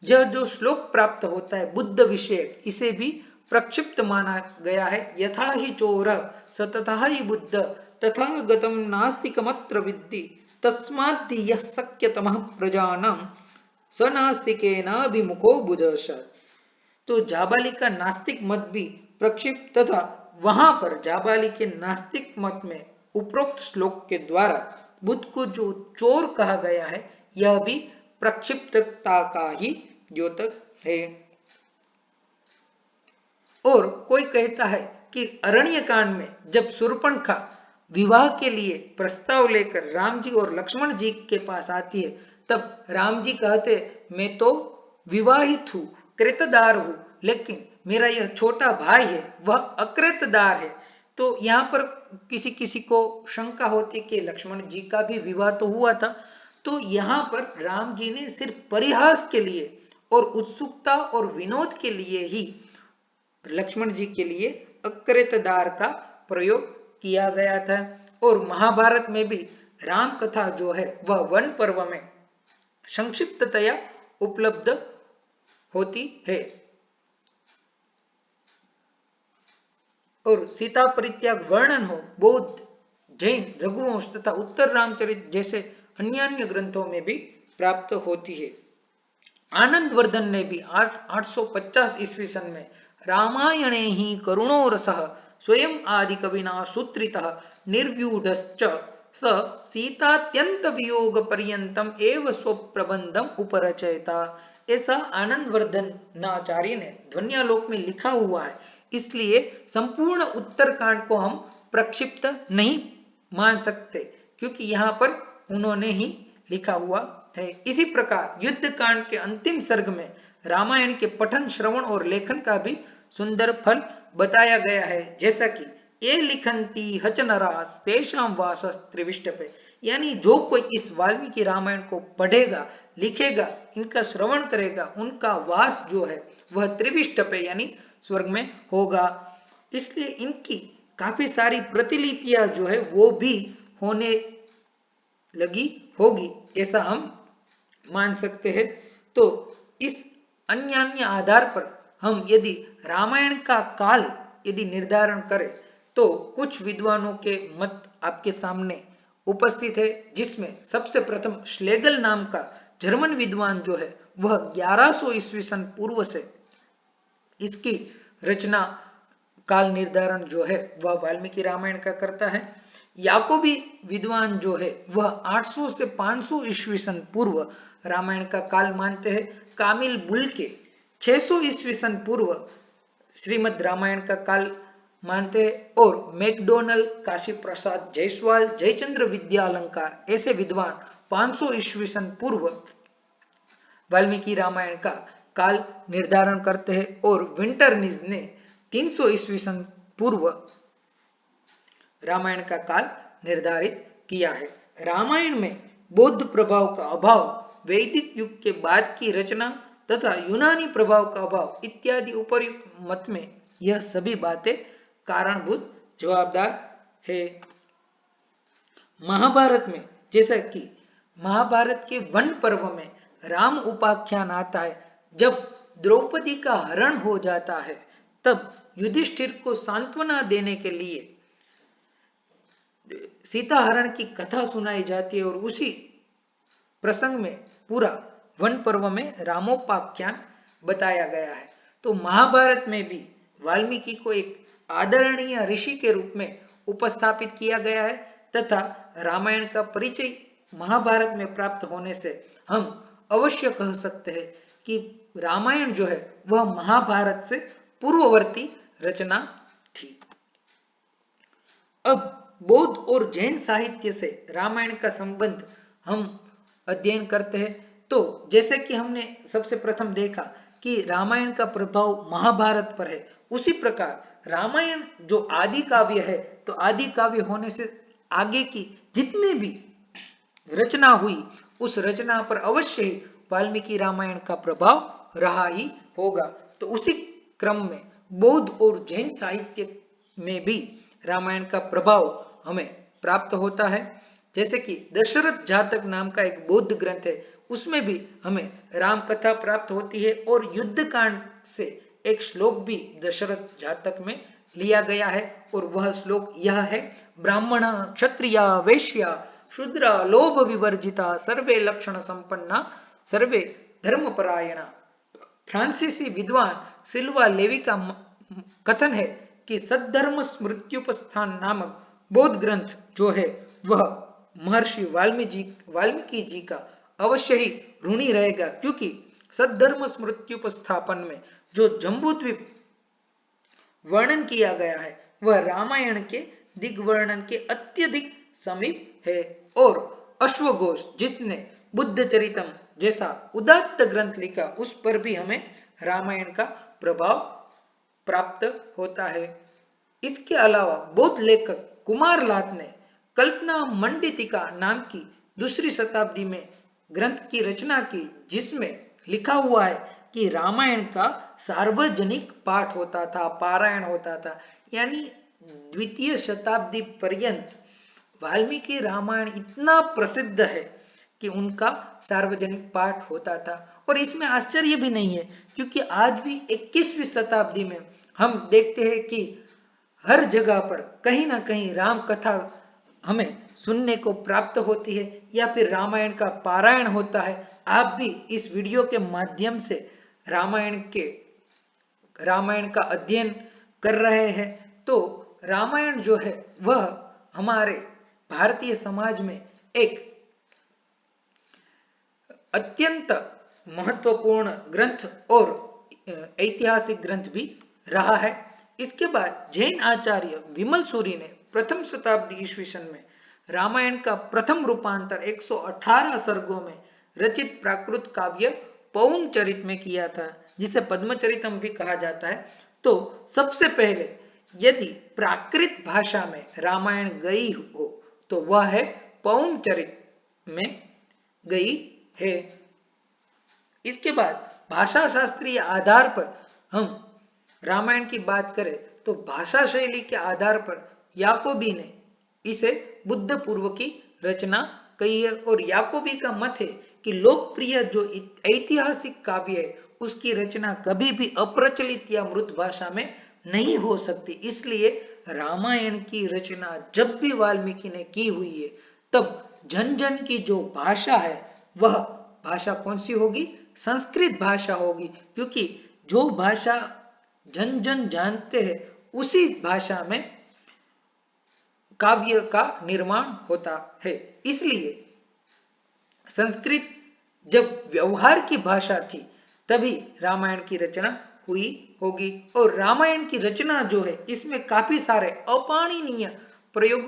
यह जो श्लोक प्राप्त होता है बुद्ध विषयक, इसे भी प्रक्षिप्त माना गया है। यथा ही चोर सतता ही बुद्ध तथा गतम नास्तिकमत्र विद्धि तस्माद् यः शक्यतमः प्रजानां स नास्तिकेनाभिमुखो बुधः। तो जाबाली का नास्तिक मत भी प्रक्षिप्त तथा वहां पर जाबाली के नास्तिक मत में उपरोक्त श्लोक के द्वारा बुद्ध को जो चोर कहा गया है यह भी प्रक्षिप्तता का ही द्योतक है। और कोई कहता है कि अरण्य कांड में जब शूर्पणखा विवाह के लिए प्रस्ताव लेकर राम जी और लक्ष्मण जी के पास आती है, तब राम जी कहते मैं तो विवाहित हूं, कृतदार हूं, लेकिन मेरा यह छोटा भाई है वह अकृतदार है। तो यहाँ पर किसी किसी को शंका होती कि लक्ष्मण जी का भी विवाह तो हुआ था। तो यहाँ पर राम जी ने सिर्फ परिहास के लिए और उत्सुकता और विनोद के लिए ही लक्ष्मण जी के लिए अकृतदार का प्रयोग किया गया था। और महाभारत में भी राम कथा जो है वह वन पर्व में संक्षिप्ततया उपलब्ध होती है। और सीता परित्याग वर्णन हो बौद्ध, जैन, रघुवंश तथा उत्तर रामचरित जैसे अन्य ग्रंथों में भी प्राप्त होती है। आनंद वर्धन ने भी 850 ईस्वी सन में रामायणे ही करुणो रसः स्वयं आदि कविना सूत्रितः निर्व्यूढ़श्च स सीतात्यंत वियोग पर्यंतम एव स्वप्रबंधम उपरचयता। ऐसा आनंद वर्धन नाचार्य ने ध्वन्यालोक में लिखा हुआ है, इसलिए संपूर्ण उत्तरकांड को हम प्रक्षिप्त नहीं मान सकते, क्योंकि यहाँ पर उन्होंने ही लिखा हुआ है। इसी प्रकार युद्ध कांड के अंतिम सर्ग में रामायण के पठन, श्रवण और लेखन का भी सुंदर फल बताया गया है, जैसा कि ये लिखंती हच नरास तेषाम वास त्रिविष्टपे, यानी जो कोई इस वाल्मीकि रामायण को पढ़ेगा, लिखेगा, इनका श्रवण करेगा, उनका वास जो है वह त्रिविष्टपे यानी स्वर्ग में होगा। इसलिए इनकी काफी सारी प्रतिलिपियां जो है वो भी होने लगी होगी, ऐसा हम मान सकते हैं। तो इस अन्य आधार पर हम यदि रामायण का काल यदि निर्धारण करें तो कुछ विद्वानों के मत आपके सामने उपस्थित है, जिसमें सबसे प्रथम श्लेगल नाम का जर्मन विद्वान जो है वह 1100 ईस्वी सन पूर्व से इसकी रचना काल निर्धारण जो है वह वाल्मीकि रामायण का करता है। याकोबी विद्वान जो है वह 800 से 500 ईस्वी सन पूर्व रामायण का काल मानते हैं। कामिल बुल्के 600 ईस्वी सन पूर्व श्रीमद् रामायण का काल मानते हैं, और मैकडोनल, काशी प्रसाद जायसवाल, जयचंद्र विद्यालंकार ऐसे विद्वान 500 ईस्वी सन पूर्व वाल्मीकि रामायण का काल निर्धारण करते हैं, और विंटरनिज ने 300 ईस्वी सन पूर्व रामायण का काल निर्धारित किया है। रामायण में बौद्ध प्रभाव का अभाव, वैदिक युग के बाद की रचना तथा यूनानी प्रभाव का अभाव इत्यादि उपर्युक्त मत में यह सभी बातें कारणभूत जवाबदार है। महाभारत में, जैसा कि महाभारत के वन पर्व में राम उपाख्यान आता है, जब द्रौपदी का हरण हो जाता है तब युधिष्ठिर को सांत्वना देने के लिए सीता हरण की कथा सुनाई जाती है, और उसी प्रसंग में पूरा वन पर्व में रामोपाख्यान बताया गया है। तो महाभारत में भी वाल्मीकि को एक आदरणीय ऋषि के रूप में उपस्थापित किया गया है, तथा रामायण का परिचय महाभारत में प्राप्त होने से हम अवश्य कह सकते हैं कि रामायण जो है वह महाभारत से पूर्ववर्ती रचना थी। अब बौद्ध और जैन साहित्य से रामायण का संबंध हम अध्ययन करते हैं। तो जैसे कि हमने सबसे प्रथम देखा कि रामायण का प्रभाव महाभारत पर है, उसी प्रकार रामायण जो आदि काव्य है, तो आदि काव्य होने से आगे की जितनी भी रचना हुई उस रचना पर अवश्य ही वाल्मीकि रामायण का प्रभाव रहा ही होगा। तो उसी क्रम में बौद्ध और जैन साहित्य में भी रामायण का प्रभाव हमें प्राप्त होता है। जैसे कि दशरथ जातक नाम का एक बौद्ध ग्रंथ है, उसमें भी हमें राम कथा प्राप्त होती है, और युद्ध कांड से एक श्लोक भी दशरथ जातक में लिया गया है, और वह श्लोक यह है: ब्राह्मण क्षत्रिया वैश्या शूद्रा लोभ विवर्जिता सर्वे लक्षण संपन्ना सर्वे धर्मपरायणा। फ्रांसीसी विद्वान सिल्वा लेवी का कथन है कि सद्धर्म स्मृत्युपस्थान नामक बौद्ध ग्रंथ जो है वह महर्षि वाल्मीकि जी का अवश्य ही ऋणी रहेगा, क्योंकि सद्धर्म स्मृत्युपस्थापन में जो जम्बूद्वीप वर्णन किया गया है वह रामायण के दिग्वर्णन के अत्यधिक समीप है। और अश्वघोष जिसने बुद्ध चरितम जैसा उदात्त ग्रंथ लिखा, उस पर भी हमें रामायण का प्रभाव प्राप्त होता है। इसके अलावा बौद्ध लेखक कुमारलात ने कल्पना मंडितिका नाम की दूसरी शताब्दी में ग्रंथ की रचना की, जिसमें लिखा हुआ है कि रामायण का सार्वजनिक पाठ होता था, पारायण होता था, यानी द्वितीय शताब्दी पर्यंत वाल्मीकि रामायण इतना प्रसिद्ध है कि उनका सार्वजनिक पाठ होता था। और इसमें आश्चर्य भी नहीं है, क्योंकि आज भी 21वीं शताब्दी में हम देखते हैं कि हर जगह पर कहीं ना कहीं राम कथा हमें सुनने को प्राप्त होती है, या फिर रामायण का पारायण होता है। आप भी इस वीडियो के माध्यम से रामायण का अध्ययन कर रहे हैं। तो रामायण जो है वह हमारे भारतीय समाज में एक अत्यंत महत्वपूर्ण ग्रंथ और ऐतिहासिक ग्रंथ भी रहा है। इसके बाद जैन आचार्य विमल सूरी ने प्रथम शताब्दी ईस्वी सन में रामायण का प्रथम रूपांतर 118 सर्गों में रचित प्राकृत काव्य पौम चरित में किया था, जिसे पद्मचरितम भी कहा जाता है। तो सबसे पहले यदि प्राकृत भाषा में रामायण गई हो तो वह है पौम चरित में गई है। इसके बाद भाषा शास्त्रीय आधार पर हम रामायण की बात करें तो भाषा शैली के आधार पर याकोबी ने इसे बुद्ध पूर्व की रचना कही है, और याकोबी का मत है कि लोकप्रिय जो ऐतिहासिक काव्य है उसकी रचना कभी भी अप्रचलित या मृत भाषा में नहीं हो सकती। इसलिए रामायण की रचना जब भी वाल्मीकि ने की हुई है तब जन जन की जो भाषा है वह भाषा कौन सी होगी? संस्कृत भाषा होगी, क्योंकि जो भाषा जन जन जानते हैं उसी भाषा में काव्य का निर्माण होता है। इसलिए संस्कृत जब व्यवहार की भाषा थी तभी रामायण की रचना हुई होगी। और रामायण की रचना जो है इसमें काफी सारे अपाणनीय प्रयोग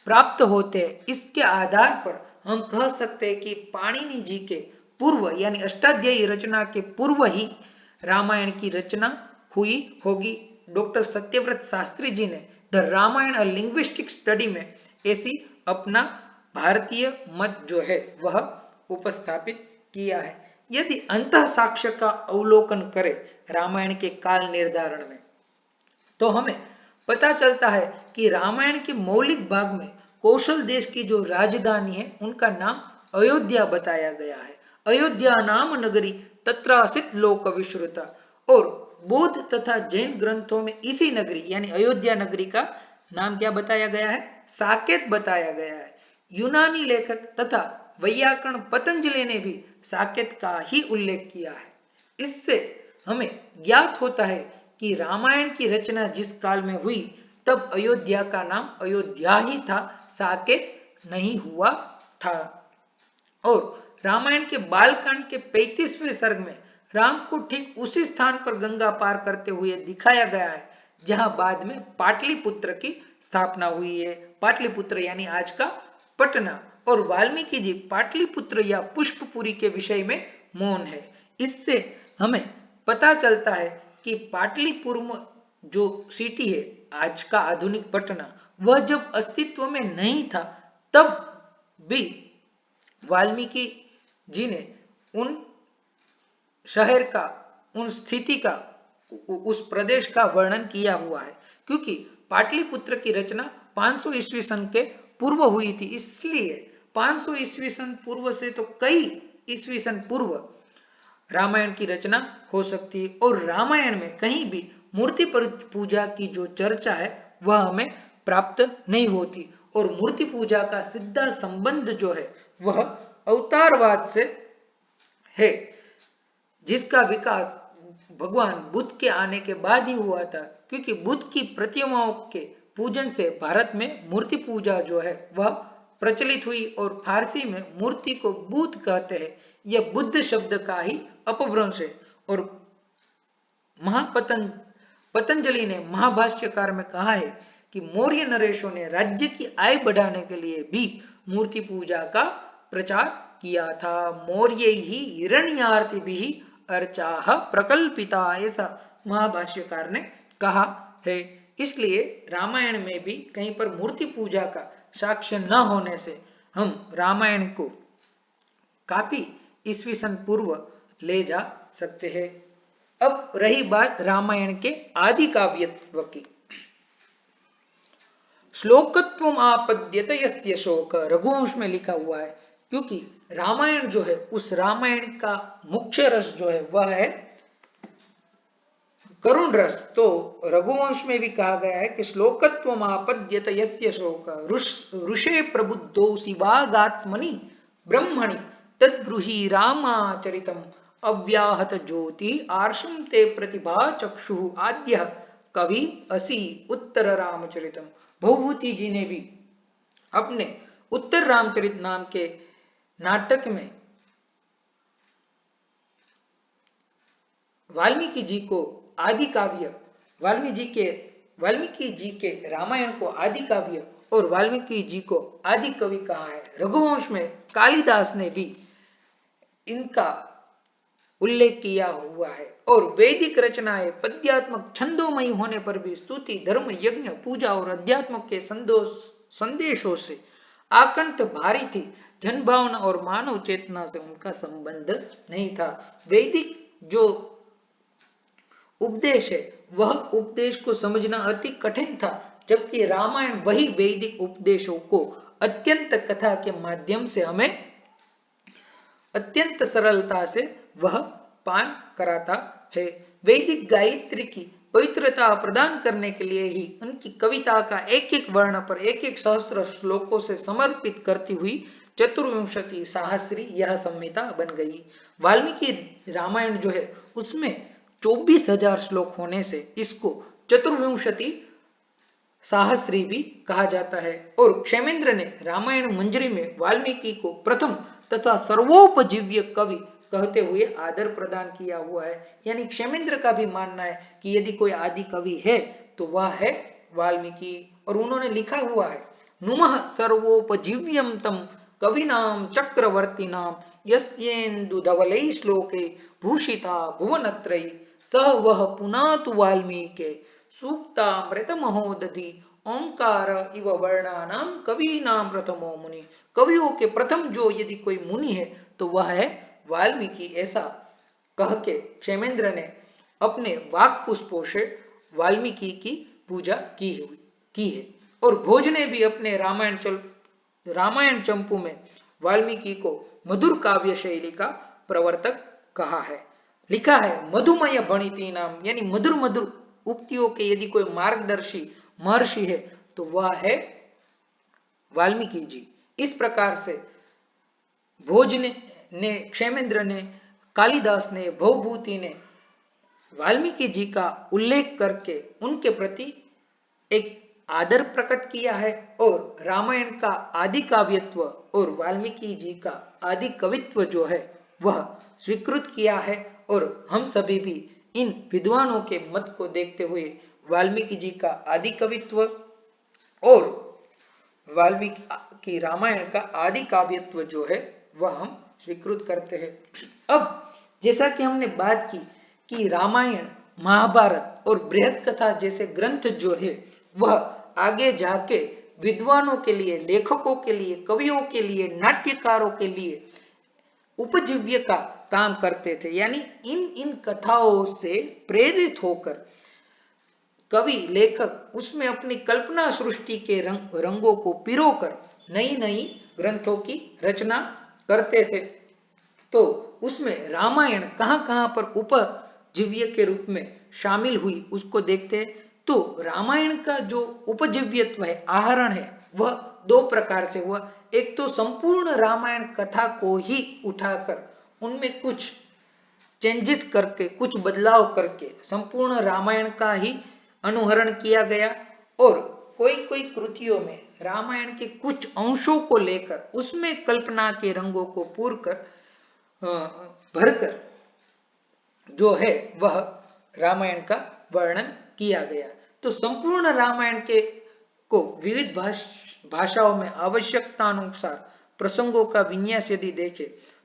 प्राप्त होते हैं। इसके आधार पर हम कह सकते हैं कि पाणिनि जी के पूर्व यानी अष्टाध्यायी रचना के पूर्व ही रामायण की रचना हुई होगी। डॉक्टर सत्यव्रत शास्त्री जी ने the Ramayana a linguistic study में ऐसी अपना भारतीय मत जो है वह उपस्थापित किया है। यदि अंतः साक्ष्य का अवलोकन करें रामायण के काल निर्धारण में तो हमें पता चलता है कि रामायण के मौलिक भाग में कौशल देश की जो राजधानी है उनका नाम अयोध्या बताया गया है। अयोध्या नाम नगरी तत्रासित लोक विश्रुता। और बौद्ध तथा जैन ग्रंथों में इसी नगरी यानी अयोध्या नगरी का नाम क्या बताया गया है? साकेत बताया गया है। यूनानी लेखक तथा वैयाकरण पतंजलि ने भी साकेत का ही उल्लेख किया है। इससे हमें ज्ञात होता है कि रामायण की रचना जिस काल में हुई तब अयोध्या का नाम अयोध्या ही था, साकेत नहीं हुआ था। और रामायण के बालकांड के 35वें सर्ग में राम को ठीक उसी स्थान पर गंगा पार करते हुए दिखाया गया है जहां बाद में पाटलिपुत्र की स्थापना हुई है। पाटलिपुत्र यानी आज का पटना। और वाल्मीकि जी पाटलिपुत्र या पुष्पपुरी के विषय में मौन है। इससे हमें पता चलता है कि पाटलिपुत्र जो सिटी है आज का आधुनिक पटना, वह जब अस्तित्व में नहीं था तब भी वाल्मीकि जी ने उन शहर का, उन स्थिति का, उस प्रदेश का वर्णन किया हुआ है। क्योंकि पाटलिपुत्र की रचना 500 ईस्वी सन के पूर्व हुई थी, इसलिए 500 ईस्वी सन पूर्व से तो कई ईस्वी सन पूर्व रामायण की रचना हो सकती है। और रामायण में कहीं भी मूर्ति पूजा की जो चर्चा है वह हमें प्राप्त नहीं होती। और मूर्ति पूजा का सीधा संबंध जो है वह अवतारवाद से है, जिसका विकास भगवान बुद्ध के आने के बाद ही हुआ था। क्योंकि बुद्ध की प्रतिमाओं के पूजन से भारत में मूर्ति पूजा जो है वह प्रचलित हुई। और फारसी में मूर्ति को बूत कहते हैं। यह बुद्ध शब्द का ही अपभ्रंश है। और पतंजलि ने महाभाष्यकार में कहा है कि मौर्य नरेशों ने राज्य की आय बढ़ाने के लिए भी मूर्ति पूजा का प्रचार किया था। मौर्य ही हिरण्यार्ति भी अर्चाह प्रकल्पिता, ऐसा महाभाष्यकार ने कहा है। इसलिए रामायण में भी कहीं पर मूर्ति पूजा का साक्ष्य न होने से हम रामायण को काफी ईस्वी सन पूर्व ले जा सकते हैं। अब रही बात रामायण के आदि काव्यत्व की। श्लोकत्वम आपद्यत यस्य शोक, रघुवंश में लिखा हुआ है। क्योंकि रामायण जो है उस रामायण का मुख्य रस जो है वह है करुण रस। तो रघुवंश में भी कहा गया है कि श्लोकत्वम आपद्यत यस्य शोक ऋषे प्रबुद्धो शिवागात्मनि ब्रह्मणि तद्ब्रूहि रामाचरितम अव्याहत ज्योति आर्षम ते प्रतिभा चक्षु आद्य कवि असि उत्तर रामचरितम। भवभूति जी ने भी अपने उत्तर रामचरित नाम के नाटक में वाल्मीकि जी को आदि काव्य, वाल्मीकि जी के रामायण को आदि काव्य और वाल्मीकि जी को आदि कवि कहा है। रघुवंश में कालिदास ने भी इनका उल्लेख किया हुआ है और वैदिक रचनाएं पद्यात्मक छंदोमयी होने पर भी स्तुति, धर्म, यज्ञ, पूजा और अध्यात्म के संदेशों से आकंठ भारी थी। जनभावना और मानव चेतना से उनका संबंध नहीं था। वैदिक जो उपदेश है वह उपदेश को समझना अति कठिन था, जबकि रामायण वही वैदिक उपदेशों को अत्यंत कथा के माध्यम से हमें अत्यंत सरलता से वह पान कराता है। वैदिक गायत्री की पवित्रता प्रदान करने के लिए ही उनकी कविता का एक एक वर्ण पर एक एक सहस्त्र श्लोकों से समर्पित करती हुई चतुर्विंशति सहस्री यह संहिता बन गई। वाल्मीकि रामायण जो है उसमें 24,000 श्लोक होने से इसको चतुर्विंशति सहस्री भी कहा जाता है। और क्षेमेंद्र ने रामायण मंजरी में वाल्मीकि को प्रथम तथा सर्वोपजीव्य कवि कहते हुए आदर प्रदान किया हुआ है। यानी क्षेमेंद्र का भी मानना है कि यदि कोई आदि कवि है तो वह है वाल्मीकि। और उन्होंने लिखा हुआ है, नुमः सर्वोपजीव्यम तम कविनाम चक्रवर्तीनाम यस्येन्दुधवलै श्लोके भूषिता भुवनत्रयी सह वह पुनातु वाल्मीके सूक्तामृत महोदधि ओंकार इव वर्णानाम कवीनाम प्रथमो मुनि। कवियों के प्रथम जो यदि कोई मुनि है तो वह है वाल्मीकि। ऐसा कह के क्षेमेंद्र ने अपने वाक पुष्पों से वाल्मीकि की पूजा की है। और भोज ने भी अपने रामायण चंपू में वाल्मीकि को मधुर काव्य शैली का प्रवर्तक कहा है। लिखा है, मधुमय भणिति नाम, यानी मधुर मधुर उक्तियों के यदि कोई मार्गदर्शी महर्षि है तो वह है वाल्मीकि जी। इस प्रकार से भोज ने क्षेमेंद्र ने, कालिदास ने, भवभूति ने वाल्मीकि जी का उल्लेख करके उनके प्रति एक आदर प्रकट किया है और रामायण का आदि काव्यत्व और वाल्मीकि जी का आदि कवित्व जो है वह स्वीकृत किया है। और हम सभी भी इन विद्वानों के मत को देखते हुए वाल्मीकि जी का आदि कवित्व और वाल्मीकि रामायण का आदि काव्यत्व जो है वह हम स्वीकृत करते हैं। अब जैसा कि हमने बात की कि रामायण, महाभारत और बृहद कथा जैसे ग्रंथ जो है वह आगे जाके विद्वानों के लिए, लेखकों के लिए, कवियों के लिए, नाट्यकारों के लिए उपजीव्य का काम करते थे। यानी इन कथाओं से प्रेरित होकर कवि, लेखक उसमें अपनी कल्पना सृष्टि के रंगों को पिरोकर नई नई ग्रंथों की रचना करते थे। तो उसमें रामायण कहां कहां पर उपजीव्य के रूप में शामिल हुई उसको देखते हैं। तो रामायण का जो उपजीव्यत्व है, आहरण है, वह दो प्रकार से हुआ। एक तो संपूर्ण रामायण कथा को ही उठाकर उनमें कुछ चेंजेस करके, कुछ बदलाव करके संपूर्ण रामायण का ही अनुहरण किया गया। और कोई कोई कृतियों में रामायण के कुछ अंशों को लेकर उसमें कल्पना के रंगों को पूर कर भरकर जो है वह रामायण का वर्णन किया गया। तो संपूर्ण रामायण के को विविध भाषाओं में आवश्यकतानुसार प्रसंगों का विन्यास यदि देखे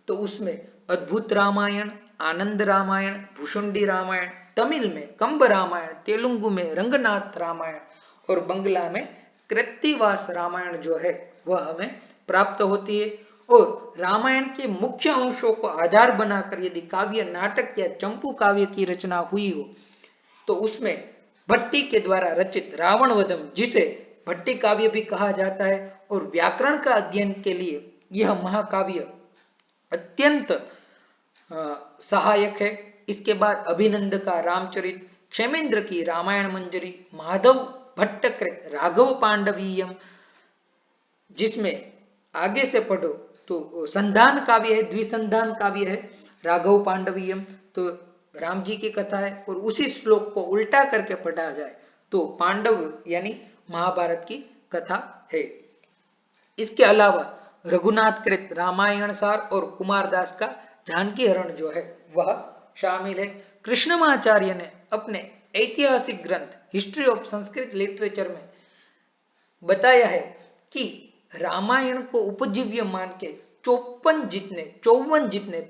तो उसमें अद्भुत रामायण, आनंद रामायण, भुषुंडी रामायण, तमिल में कंब रामायण, तेलुगु में रंगनाथ रामायण और बंगला में कृत्तिवास रामायण जो है वह हमें प्राप्त होती है। और रामायण के मुख्य अंशों को आधार बनाकर यदि काव्य, नाटक या चंपू काव्य की रचना हुई हो तो उसमें भट्टी के द्वारा रचित रावण वधम, जिसे भट्टी काव्य भी कहा जाता है, और व्याकरण का अध्ययन के लिए यह महाकाव्य अत्यंत सहायक है। इसके बाद अभिनंद का रामचरित, क्षेमेंद्र की रामायण मंजरी, माधव भट्टकृत राघव पांडवीयम, जिसमें आगे से पढ़ो तो संधान काव्य है, द्विसंधान काव्य है राघव पांडवीयम, तो राम जी की कथा है। और उसी श्लोक को उल्टा करके पढ़ा जाए तो पांडव यानी महाभारत की कथा है। इसके अलावा रघुनाथ कृत रामायण सार और कुमारदास का जानकी हरण जो है वह शामिल है। कृष्णमाचार्य ने अपने ऐतिहासिक ग्रंथ हिस्ट्री ऑफ संस्कृत लिटरेचर में बताया है कि रामायण को उपजीव्य मान के 54 जितने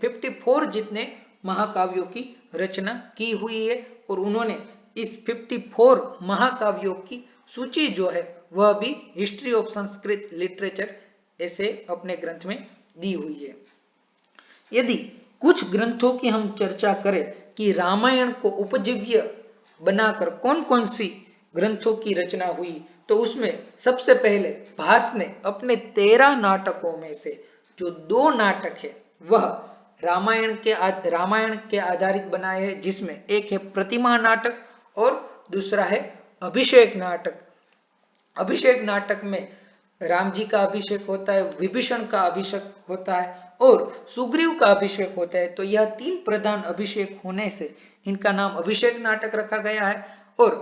54 जितने महाकाव्यों की रचना की हुई है और उन्होंने इस 54 महाकाव्यों की सूची जो है वह भी हिस्ट्री ऑफ संस्कृत लिटरेचर ऐसे अपने ग्रंथ में दी हुई है। यदि कुछ ग्रंथों की हम चर्चा करें कि रामायण को उपजीव्य बनाकर कौन कौन सी ग्रंथों की रचना हुई, तो उसमें सबसे पहले भास ने अपने 13 नाटकों में से जो 2 नाटक है वह रामायण के आधारित बनाए हैं, जिसमें एक है प्रतिमा नाटक और दूसरा है अभिषेक नाटक। अभिषेक नाटक में राम जी का अभिषेक होता है, विभीषण का अभिषेक होता है और सुग्रीव का अभिषेक होता है। तो यह 3 प्रधान अभिषेक होने से इनका नाम अभिषेक नाटक रखा गया है। और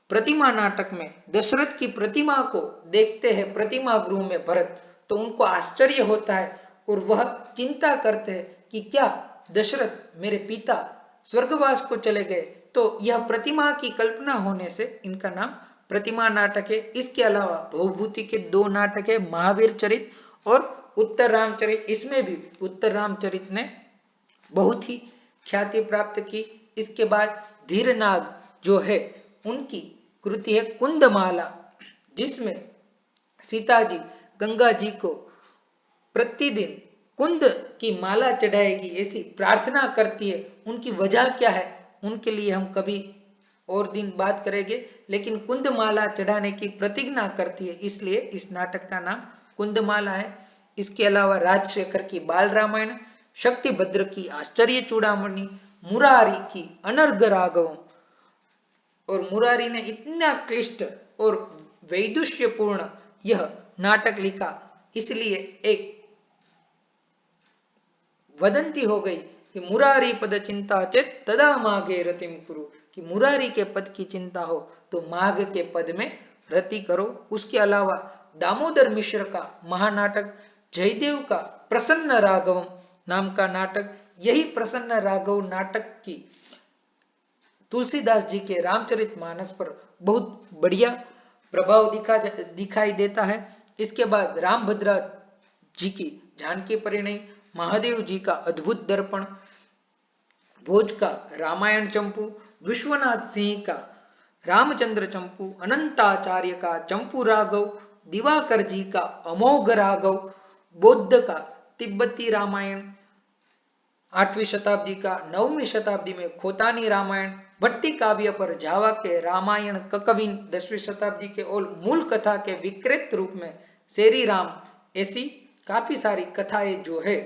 प्रतिमा नाटक में दशरथ की प्रतिमा को देखते हैं प्रतिमा गृह में भरत, तो उनको आश्चर्य होता है और वह चिंता करते हैं कि क्या दशरथ मेरे पिता स्वर्गवास को चले गए। तो यह प्रतिमा की कल्पना होने से इनका नाम प्रतिमा नाटक है। इसके अलावा भवभूति के 2 नाटक है, महावीर चरित और उत्तर रामचरित। इसमें भी उत्तर रामचरित ने बहुत ही ख्याति प्राप्त की। इसके बाद धीरनाग जो है उनकी कृति है कुंदमाला, जिसमें सीता जी गंगा जी को प्रतिदिन कुंद की माला चढ़ाएगी ऐसी प्रार्थना करती है। उनकी वजह क्या है उनके लिए हम कभी और दिन बात करेंगे, लेकिन कुंदमाला चढ़ाने की प्रतिज्ञा करती है, इसलिए इस नाटक का नाम कुंदमाला है। इसके अलावा राजशेखर की बाल रामायण, शक्तिभद्र की आश्चर्य चूड़ामणि, मुरारी की अनर्घ राघवम, और मुरारी ने इतना क्लिष्ट और वैदुष्यपूर्ण यह नाटक लिखा, इसलिए एक वदंती हो गई कि मुरारी पद चिंता चेत तदा माघे रतिम कुरु, कि मुरारी के पद की चिंता हो तो माघ के पद में रति करो। उसके अलावा दामोदर मिश्र का महानाटक, जयदेव का प्रसन्न राघवम नाम का नाटक, यही प्रसन्न राघव नाटक की तुलसीदास जी के रामचरितमानस पर बहुत बढ़िया प्रभाव दिखाई देता है। इसके बाद रामभद्रा जी की जानकी परिणय, महादेव जी का अद्भुत दर्पण, भोज का रामायण चंपू, विश्वनाथ सिंह का रामचंद्र चंपू, अनंताचार्य का चंपू राघव, दिवाकर जी का अमोघ राघव, बौद्ध का तिब्बती रामायण 8वीं शताब्दी का, 9वीं शताब्दी में खोतानी रामायण, भट्टी काव्य पर जावा के रामायण ककविन 10वीं शताब्दी के, और मूल कथा के विकृत रूप में शेरी राम, ऐसी काफी सारी कथाएं जो है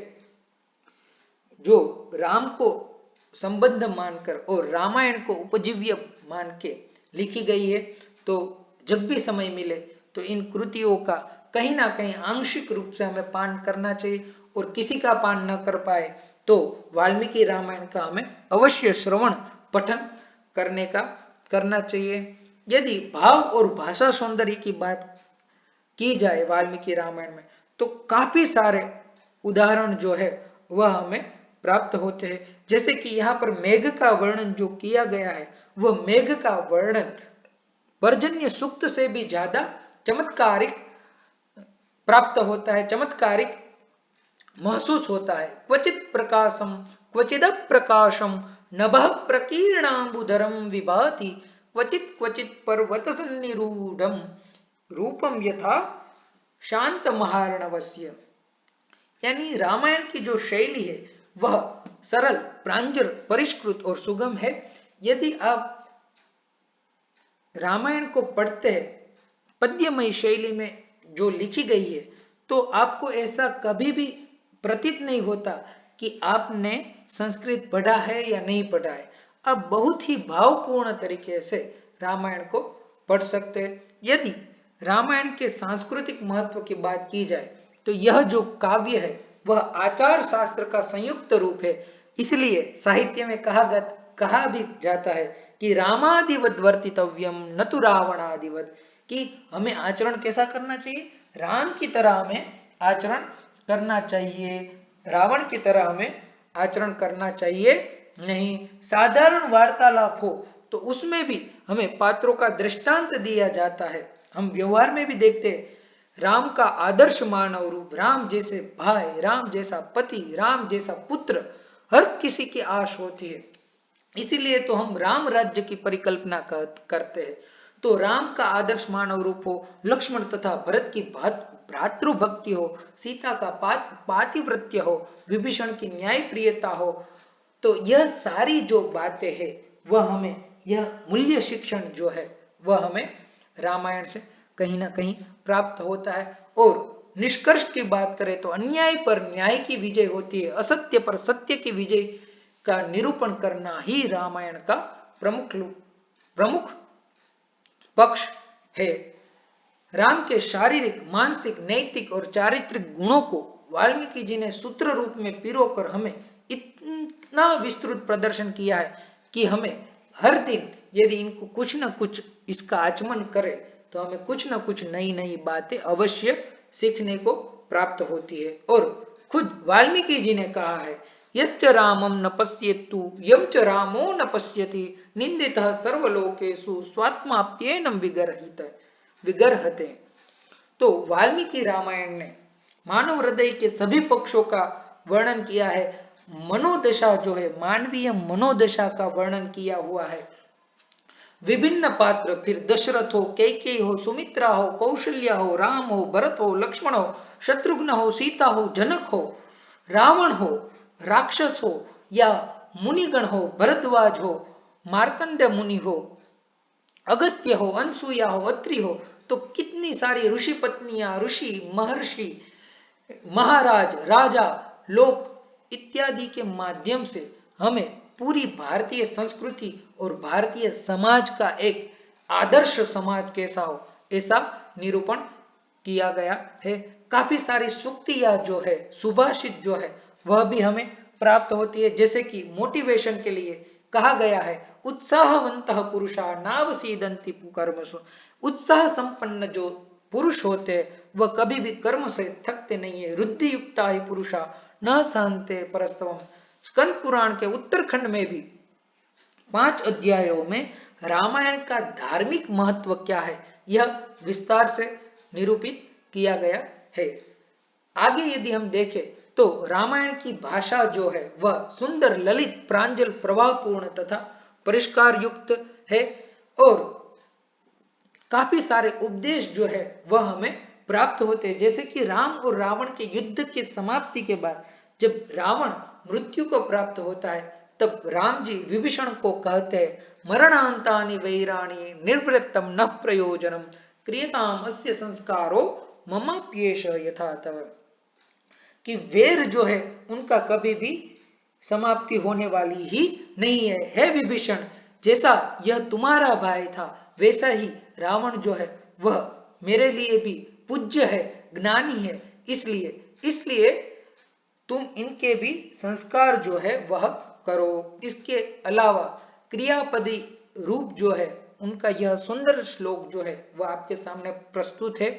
जो राम को संबंध मानकर और रामायण को उपजीव्य मान के लिखी गई है। तो जब भी समय मिले तो इन कृतियों का कहीं ना कहीं आंशिक रूप से हमें पान करना चाहिए, और किसी का पान न कर पाए तो वाल्मीकि रामायण का हमें अवश्य श्रवण पठन करना चाहिए। यदि भाव और भाषा सौंदर्य की बात की जाए वाल्मीकि रामायण में, तो काफी सारे उदाहरण जो है वह हमें प्राप्त होते हैं। जैसे कि यहाँ पर मेघ का वर्णन जो किया गया है, वह मेघ का वर्णन पर्जन्य सूक्त से भी ज्यादा चमत्कारिक प्राप्त होता है, चमत्कारिक महसूस होता है। क्वचित प्रकाशम क्वचिद प्रकाशम नभः प्रकीर्णांबुधरम विभाति, क्वचित क्वचित पर्वत सन्निरूढ़म रूपम यथा शांत महार्णवस्य। यानी रामायण की जो शैली है वह सरल, प्रांजल, परिष्कृत और सुगम है। यदि आप रामायण को पढ़ते हैं पद्यमयी शैली में जो लिखी गई है, तो आपको ऐसा कभी भी प्रतीत नहीं होता कि आपने संस्कृत पढ़ा है या नहीं पढ़ा है। आप बहुत ही भावपूर्ण तरीके से रामायण को पढ़ सकते हैं। यदि रामायण के सांस्कृतिक महत्व की बात की जाए तो यह जो काव्य है वह आचार शास्त्र का संयुक्त रूप है। इसलिए साहित्य में कहा भी जाता है कि रामादिवत वर्तितव्यम न तो रावणादिवत, कि हमें आचरण कैसा करना चाहिए, राम की तरह हमें आचरण करना चाहिए, रावण की तरह हमें आचरण करना चाहिए नहीं। साधारण वार्तालाप हो तो उसमें भी हमें पात्रों का दृष्टांत दिया जाता है। हम व्यवहार में भी देखते हैं, राम का आदर्श मानव रूप, राम जैसे भाई, राम जैसा पति, राम जैसा पुत्र हर किसी की आश होती है। इसीलिए तो हम राम राज्य की परिकल्पना करते हैं। तो राम का आदर्श मानव रूप हो, लक्ष्मण तथा भरत की भ्रातृभक्ति हो, सीता का पातिव्रत्य हो, विभीषण की न्याय प्रियता हो, तो यह सारी जो बातें हैं वह हमें, यह मूल्य शिक्षण जो है वह हमें रामायण से कहीं ना कहीं प्राप्त होता है। और निष्कर्ष की बात करें तो अन्याय पर न्याय की विजय होती है, असत्य पर सत्य की विजय का निरूपण करना ही रामायण का प्रमुख पक्ष है। राम के शारीरिक, मानसिक, नैतिक और चारित्रिक गुणों को वाल्मीकि जी ने सूत्र रूप में पिरोकर हमें इतना विस्तृत प्रदर्शन किया है कि हमें हर दिन यदि इनको कुछ न कुछ इसका आचमन करें तो हमें कुछ न कुछ नई नई बातें अवश्य सीखने को प्राप्त होती है। और खुद वाल्मीकि जी ने कहा है, यश्च रामं न पश्येत्तु यं च रामो न पश्यति निंदितः सर्वलोकेषु स्वात्माप्येनं विगर्हते। तो वाल्मीकि रामायण ने मानव हृदय के सभी पक्षों का वर्णन किया है। मनोदशा जो है, मानवीय मनोदशा का वर्णन किया हुआ है। विभिन्न पात्र, फिर दशरथ हो, कैकेयी हो, सुमित्रा हो, कौशल्या हो, राम हो, भरत हो, लक्ष्मण हो, शत्रुघ्न हो, सीता हो, जनक हो, रावण हो, राक्षस हो या मुनिगण हो, भरद्वाज हो, मार्तंड मुनि हो, अगस्त्य हो, अनसुया हो, अत्रि हो, तो कितनी सारी ऋषि पत्नियां, ऋषि, महर्षि, महाराज, राजा, लोक इत्यादि के माध्यम से हमें पूरी भारतीय संस्कृति और भारतीय समाज का एक आदर्श समाज कैसा हो ऐसा निरूपण किया गया है। काफी सारी सूक्तियां जो है, सुभाषित जो है वह भी हमें प्राप्त होती है। जैसे कि मोटिवेशन के लिए कहा गया है, उत्साहवंतः पुरुषा नावसीदन्ति कर्मसु। उत्साह संपन्न जो पुरुष होते हैं वह कभी भी कर्म से थकते नहीं है। रुद्धि युक्ता ही पुरुषा न शांते परस्तवम। स्कंद पुराण के उत्तरखंड में भी 5 अध्यायों में रामायण का धार्मिक महत्व क्या है यह विस्तार से निरूपित किया गया है। आगे यदि हम देखें तो रामायण की भाषा जो है वह सुंदर, ललित, प्रांजल, प्रभावपूर्ण तथा परिष्कार युक्त है। और काफी सारे उपदेश जो है वह हमें प्राप्त होते हैं। जैसे कि राम और रावण के युद्ध के समाप्ति के बाद जब रावण मृत्यु को प्राप्त होता है तब राम जी विभीषण को कहते हैं, मरणांतानि वैराणि निर्वृत्तम न प्रयोजनम क्रियताम अस्य संस्कारो ममाप्येष यथा तव। कि वेर जो है उनका कभी भी समाप्ति होने वाली ही नहीं है। हे विभीषण, जैसा यह तुम्हारा भाई था वैसा ही रावण जो है वह मेरे लिए भी पूज्य है, ज्ञानी है, इसलिए इसलिए तुम इनके भी संस्कार जो है वह करो। इसके अलावा क्रियापदी रूप जो है उनका यह सुंदर श्लोक जो है वह आपके सामने प्रस्तुत है।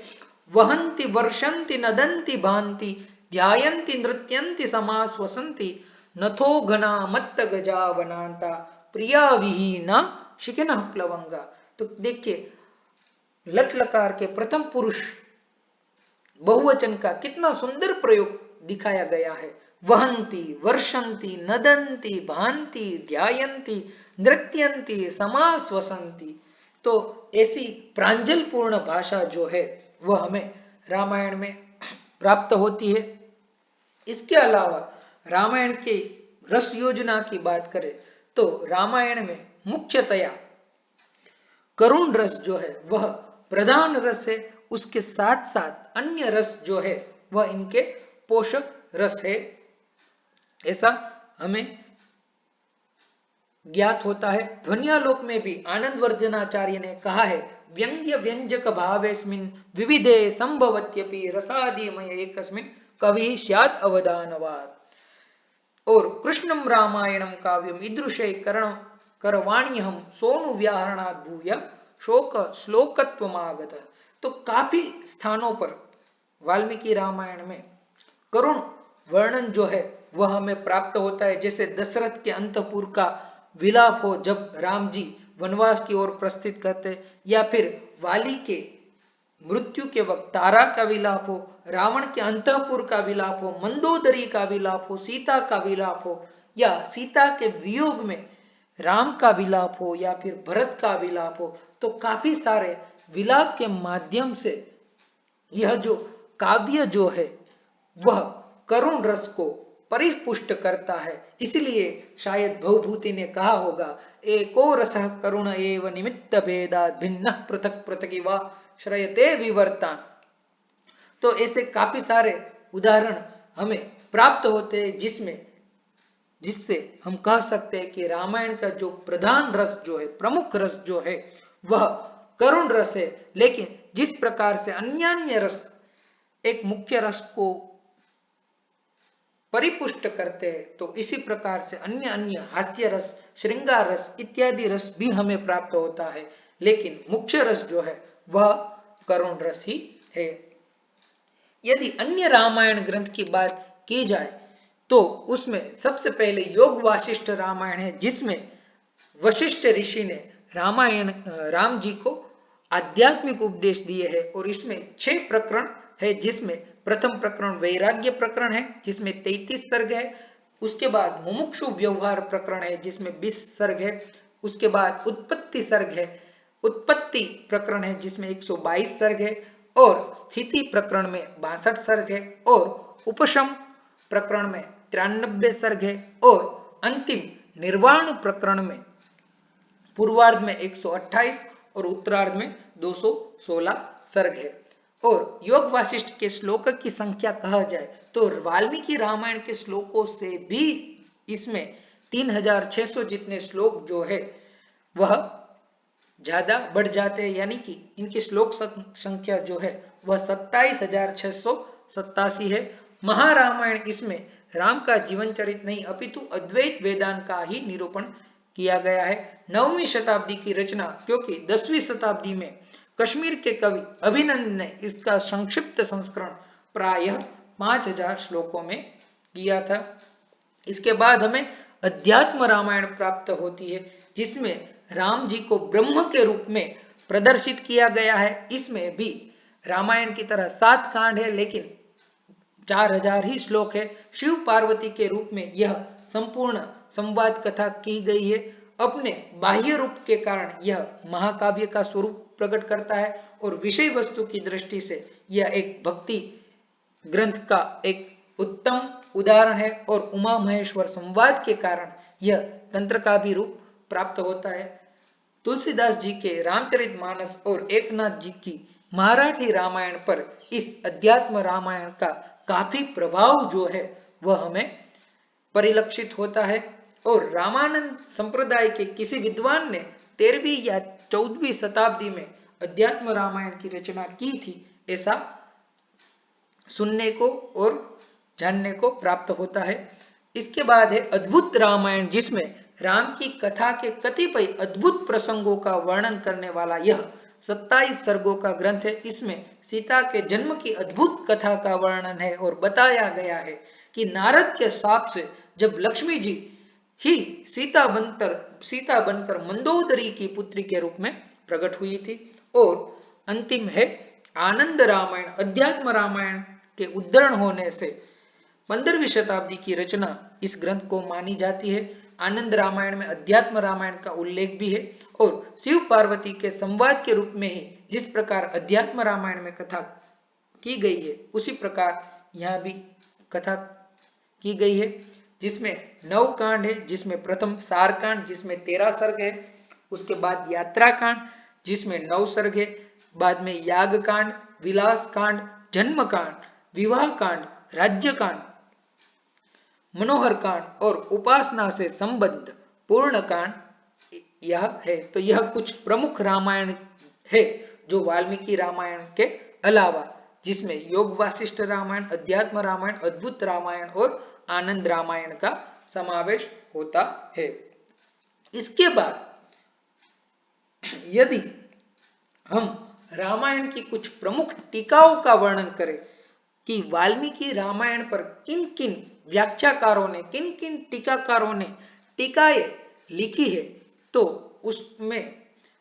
वहंति वर्षंति नदंति भांति ध्यायन्ति नृत्यन्ति समास्वसन्ति नथो घना मत्त गजा वनांता प्रिया विहीना शिखिनः प्लवंगा। तो देखिए, लट लकार के प्रथम पुरुष बहुवचन का कितना सुंदर प्रयोग दिखाया गया है। वहंती, वर्षंती, नदंती, भांति, ध्यायन्ति, नृत्यन्ति, समास्वसंती। तो ऐसी प्रांजल पूर्ण भाषा जो है वह हमें रामायण में प्राप्त होती है। इसके अलावा रामायण के रस योजना की बात करें तो रामायण में मुख्यतया करुण रस जो है वह प्रधान रस है। उसके साथ साथ अन्य रस जो है वह इनके पोषक रस है, ऐसा हमें ज्ञात होता है। ध्वन्यालोक में भी आनंद वर्धनाचार्य ने कहा है, व्यंग्य व्यंजक भावेस्मिन् विविधे संभवत्यपि रसादिमय एकस्मिन् कवि स्यात् अवदानवात्। और कृष्णम रामायणम काव्यम ईदृशे करवाण्यहम सोनु व्याहरणात् भूय शोक श्लोकत्वमागत। तो काफी स्थानों पर वाल्मीकि रामायण में करुण वर्णन जो है वह हमें प्राप्त होता है। जैसे दशरथ के अंतपुर का विलाप हो जब राम जी वनवास की ओर प्रस्थित करते, या फिर वाली के मृत्यु के वक्त तारा का विलाप हो, रावण के अंतपुर का विलाप हो, मंदोदरी का विलाप हो, सीता का विलाप हो, या सीता के वियोग में राम का विलाप हो, या फिर भरत का विलाप हो, तो काफी सारे विलाप के माध्यम से यह जो काव्य जो है वह करुण रस को परिपुष्ट करता है। इसलिए शायद भवभूति ने कहा होगा, एको रसः करुण एव निमित्त भेदात् भिन्न पृथक पृथकिवा श्रयते विवर्तान। तो ऐसे काफी सारे उदाहरण हमें प्राप्त होते हैं जिससे हम कह सकते हैं कि रामायण का जो प्रधान रस जो है, प्रमुख रस जो है वह करुण रस है। लेकिन जिस प्रकार से अन्य रस एक मुख्य रस को परिपुष्ट करते हैं, तो इसी प्रकार से अन्य हास्य रस, श्रृंगार रस इत्यादि रस भी हमें प्राप्त होता है। लेकिन मुख्य रस जो है वह करुण रस ही है। यदि अन्य रामायण ग्रंथ की बात की जाए तो उसमें सबसे पहले योग वासिष्ठ रामायण है, जिसमें वशिष्ठ ऋषि ने राम जी को आध्यात्मिक उपदेश दिए हैं। और इसमें 6 प्रकरण है, जिसमें प्रथम प्रकरण वैराग्य प्रकरण है जिसमें 33 सर्ग है। उसके बाद मुमुक्षु व्यवहार प्रकरण है जिसमें 20 सर्ग है। उसके बाद उत्पत्ति सर्ग है, उत्पत्ति प्रकरण है जिसमें 122 सर्ग है। और स्थिति प्रकरण में 62 सर्ग है। और उपशम प्रकरण में 93 सर्ग है। और अंतिम निर्वाण प्रकरण में पूर्वार्ध में 128 और उत्तरार्ध में 216 सर्ग है। और योग वासिष्ठ के श्लोक की संख्या कहा जाए तो वाल्मीकि रामायण के श्लोकों से भी इसमें 3600 जितने श्लोक जो है वह ज्यादा बढ़ जाते हैं, यानी कि इनकी श्लोक संख्या जो है वह 27,687 है। महारामायण इसमें राम का जीवन चरित नहीं अपितु अद्वैत वेदांत का ही निरूपण किया गया है। 9वीं शताब्दी की रचना, क्योंकि 10वीं शताब्दी में कश्मीर के कवि अभिनंद ने इसका संक्षिप्त संस्करण प्रायः 5000 श्लोकों में किया था। इसके बाद हमें अध्यात्म रामायण प्राप्त होती है, जिसमें राम जी को ब्रह्म के रूप में प्रदर्शित किया गया है। इसमें भी रामायण की तरह 7 कांड है, लेकिन 4000 ही श्लोक है। शिव पार्वती के रूप में यह संपूर्ण संवाद कथा की गई है। अपने बाह्य रूप के कारण यह महाकाव्य का स्वरूप प्रकट करता है और विषय वस्तु की दृष्टि से यह एक भक्ति ग्रंथ का एक उत्तम उदाहरण है। और उमा महेश्वर संवाद के कारण यह तंत्र का भी रूप प्राप्त होता है। तुलसीदास जी के रामचरितमानस और एकनाथ जी की मराठी रामायण पर इस अध्यात्म रामायण का काफी प्रभाव जो है वह हमें परिलक्षित होता है। और रामानंद संप्रदाय के किसी विद्वान ने 13वीं या 14वीं शताब्दी में अध्यात्म रामायण की रचना की थी, ऐसा सुनने को और जानने को प्राप्त होता है। इसके बाद है अद्भुत रामायण, जिसमें राम की कथा के कतिपय अद्भुत प्रसंगों का वर्णन करने वाला यह 27 सर्गों का ग्रंथ है। इसमें सीता के जन्म की अद्भुत कथा का वर्णन है और बताया गया है कि नारद के शाप से जब लक्ष्मी जी ही सीता बनकर मंदोदरी की पुत्री के रूप में प्रकट हुई थी। और अंतिम है आनंद रामायण, अध्यात्म रामायण के उद्धरण होने से 15वीं शताब्दी की रचना इस ग्रंथ को मानी जाती है। आनंद रामायण में अध्यात्म रामायण का उल्लेख भी है और शिव पार्वती के संवाद के रूप में ही जिस प्रकार अध्यात्म रामायण में कथा की गई है उसी प्रकार यहाँ भी कथा की गई है, जिसमें 9 कांड है। जिसमें प्रथम सार कांड जिसमें 13 सर्ग है, उसके बाद यात्रा कांड जिसमें 9 सर्ग है, बाद में याग कांड, विलास कांड, जन्म कांड, विवाह कांड, राज्य कांड, मनोहर कांड और उपासना से संबद्ध पूर्ण कांड यह है। तो यह कुछ प्रमुख रामायण है जो वाल्मीकि रामायण के अलावा, जिसमें योग वासिष्ठ रामायण, अध्यात्म रामायण, अद्भुत रामायण और आनंद रामायण का समावेश होता है। इसके बाद यदि हम रामायण की कुछ प्रमुख टीकाओं का वर्णन करें कि वाल्मीकि रामायण पर किन किन व्याख्याकारों ने, किन किन टीकाकारों ने टीकाएं लिखी है, तो उसमें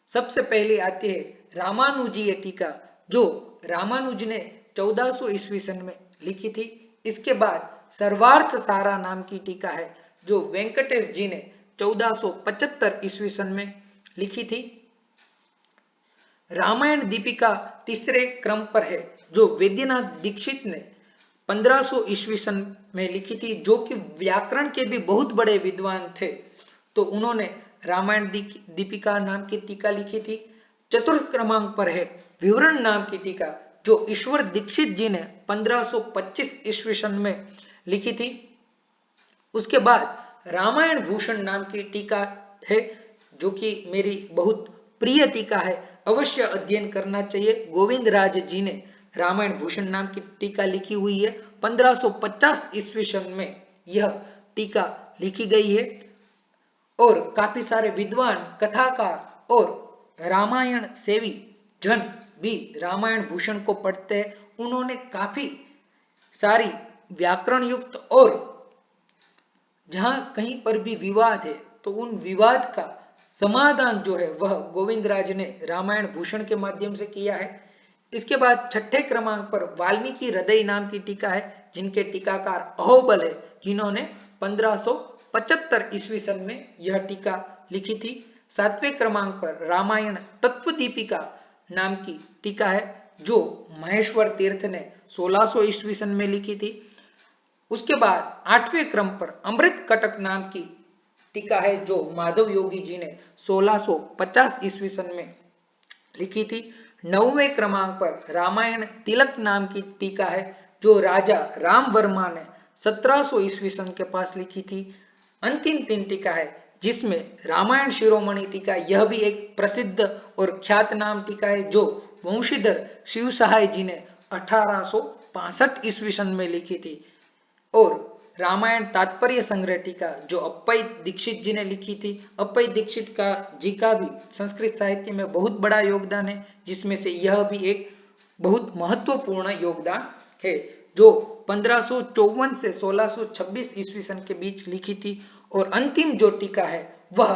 सबसे पहले आती है रामानुजीय टीका, जो रामानुज ने 1400 ईस्वी सन में लिखी थी। इसके बाद सर्वार्थ सारा नाम की टीका है, जो वेंकटेश जी ने 1475 ईस्वी सन में लिखी थी। रामायण दीपिका तीसरे क्रम पर है, जो वैद्यनाथ दीक्षित ने 1500 ईस्वी सन में लिखी थी, जो कि व्याकरण के भी बहुत बड़े विद्वान थे, तो उन्होंने रामायण दीपिका नाम की टीका लिखी थी। चतुर्थ क्रमांक पर है विवरण नाम की टीका, जो ईश्वर दीक्षित जी ने 1525 ईस्वी सन में लिखी थी। उसके बाद रामायण भूषण नाम की टीका है, जो कि मेरी बहुत प्रिय टीका है, अवश्य अध्ययन करना चाहिए। गोविंद राज जी ने रामायण भूषण नाम की टीका लिखी हुई है। 1550 ईस्वी सन में यह टीका लिखी गई है और काफी सारे विद्वान, कथाकार और रामायण सेवी जन भी रामायण भूषण को पढ़ते हैं। उन्होंने काफी सारी व्याकरण युक्त और जहां कहीं पर भी विवाद है तो उन विवाद का समाधान जो है वह गोविंदराज ने रामायण भूषण के माध्यम से किया है। इसके बाद छठे क्रमांक पर वाल्मीकि हृदय नाम की टीका है, जिनके टीकाकार अहोबल है, जिन्होंने 1575 ईस्वी सन में यह टीका लिखी थी। सातवें क्रमांक पर रामायण तत्व दीपिका नाम की टीका है, जो महेश्वर तीर्थ ने 1600 ईस्वी सन में लिखी थी। उसके बाद आठवें क्रम पर अमृत कटक नाम की टीका है, जो माधव योगी जी ने 1650 ईस्वी सन में लिखी थी। नौवें क्रमांक पर रामायण तिलक नाम की टीका है, जो राजा राम वर्मा ने 1700 ईस्वी सन के पास लिखी थी। अंतिम तीन टीका है, जिसमें रामायण शिरोमणि टीका, यह भी एक प्रसिद्ध और ख्यात नाम टीका है, जो वंशीधर शिव सहाय जी ने 1865 ईस्वी सन में लिखी थी। और रामायण तात्पर्य संग्रह टीका, जो अप्पई दीक्षित जी ने लिखी थी। अप्पई दीक्षित का जी का भी संस्कृत साहित्य में बहुत बड़ा योगदान है, जिसमें से यह भी एक बहुत महत्वपूर्ण योगदान है, जो 1554 से 1626 ईस्वी सन के बीच लिखी थी। और अंतिम जो टीका है वह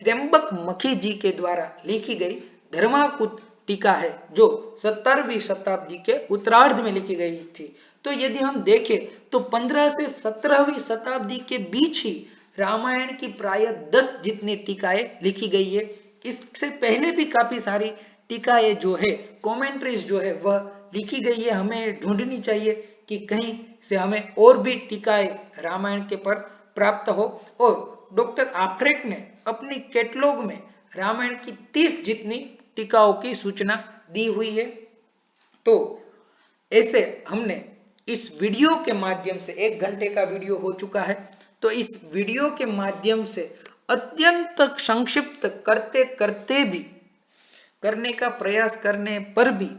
त्र्यंबक मखी जी के द्वारा लिखी गई धर्माकुत टीका है, जो 17वीं शताब्दी के उत्तरार्ध में लिखी गई थी। तो यदि हम देखें तो 15 से 17वीं शताब्दी के बीच ही रामायण की प्राय 10 जितनी टीकाएं लिखी गई है। इससे पहले भी काफी सारी टीकाएं जो है, कमेंट्रीज जो है वह लिखी गई है। हमें ढूंढनी चाहिए कि कहीं से हमें और भी टीकाएं रामायण के पर प्राप्त हो। और डॉक्टर आफ्रेट ने अपनी कैटलॉग में रामायण की 30 जितनी टीकाओं की सूचना दी हुई है। तो ऐसे हमने इस वीडियो के माध्यम से 1 घंटे का वीडियो हो चुका है, तो इस वीडियो के माध्यम से अत्यंत संक्षिप्त करते करते भी, करने का प्रयास करने पर भी,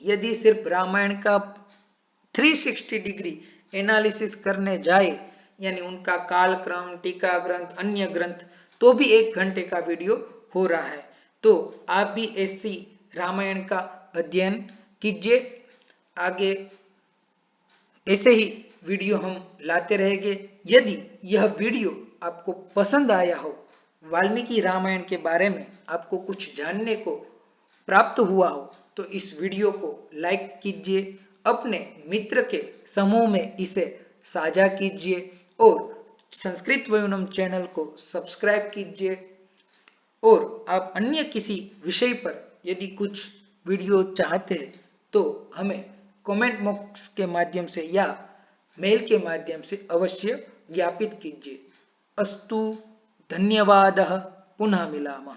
यदि सिर्फ रामायण का 360 डिग्री एनालिसिस करने जाए, यानी उनका कालक्रम, टीका ग्रंथ, अन्य ग्रंथ, तो भी 1 घंटे का वीडियो हो रहा है। तो आप भी ऐसी रामायण का अध्ययन कीजिए। आगे ऐसे ही वीडियो हम लाते रहेंगे। यदि यह वीडियो आपको पसंद आया हो, वाल्मीकि रामायण के बारे में आपको कुछ जानने को प्राप्त हुआ हो, तो इस वीडियो को लाइक कीजिए, अपने मित्र के समूह में इसे साझा कीजिए और संस्कृत वयूनम चैनल को सब्सक्राइब कीजिए। और आप अन्य किसी विषय पर यदि कुछ वीडियो चाहते हैं तो हमें कमेंट बॉक्स के माध्यम से या मेल के माध्यम से अवश्य ज्ञापित कीजिए। अस्तु, धन्यवादः, पुनः मिलामः।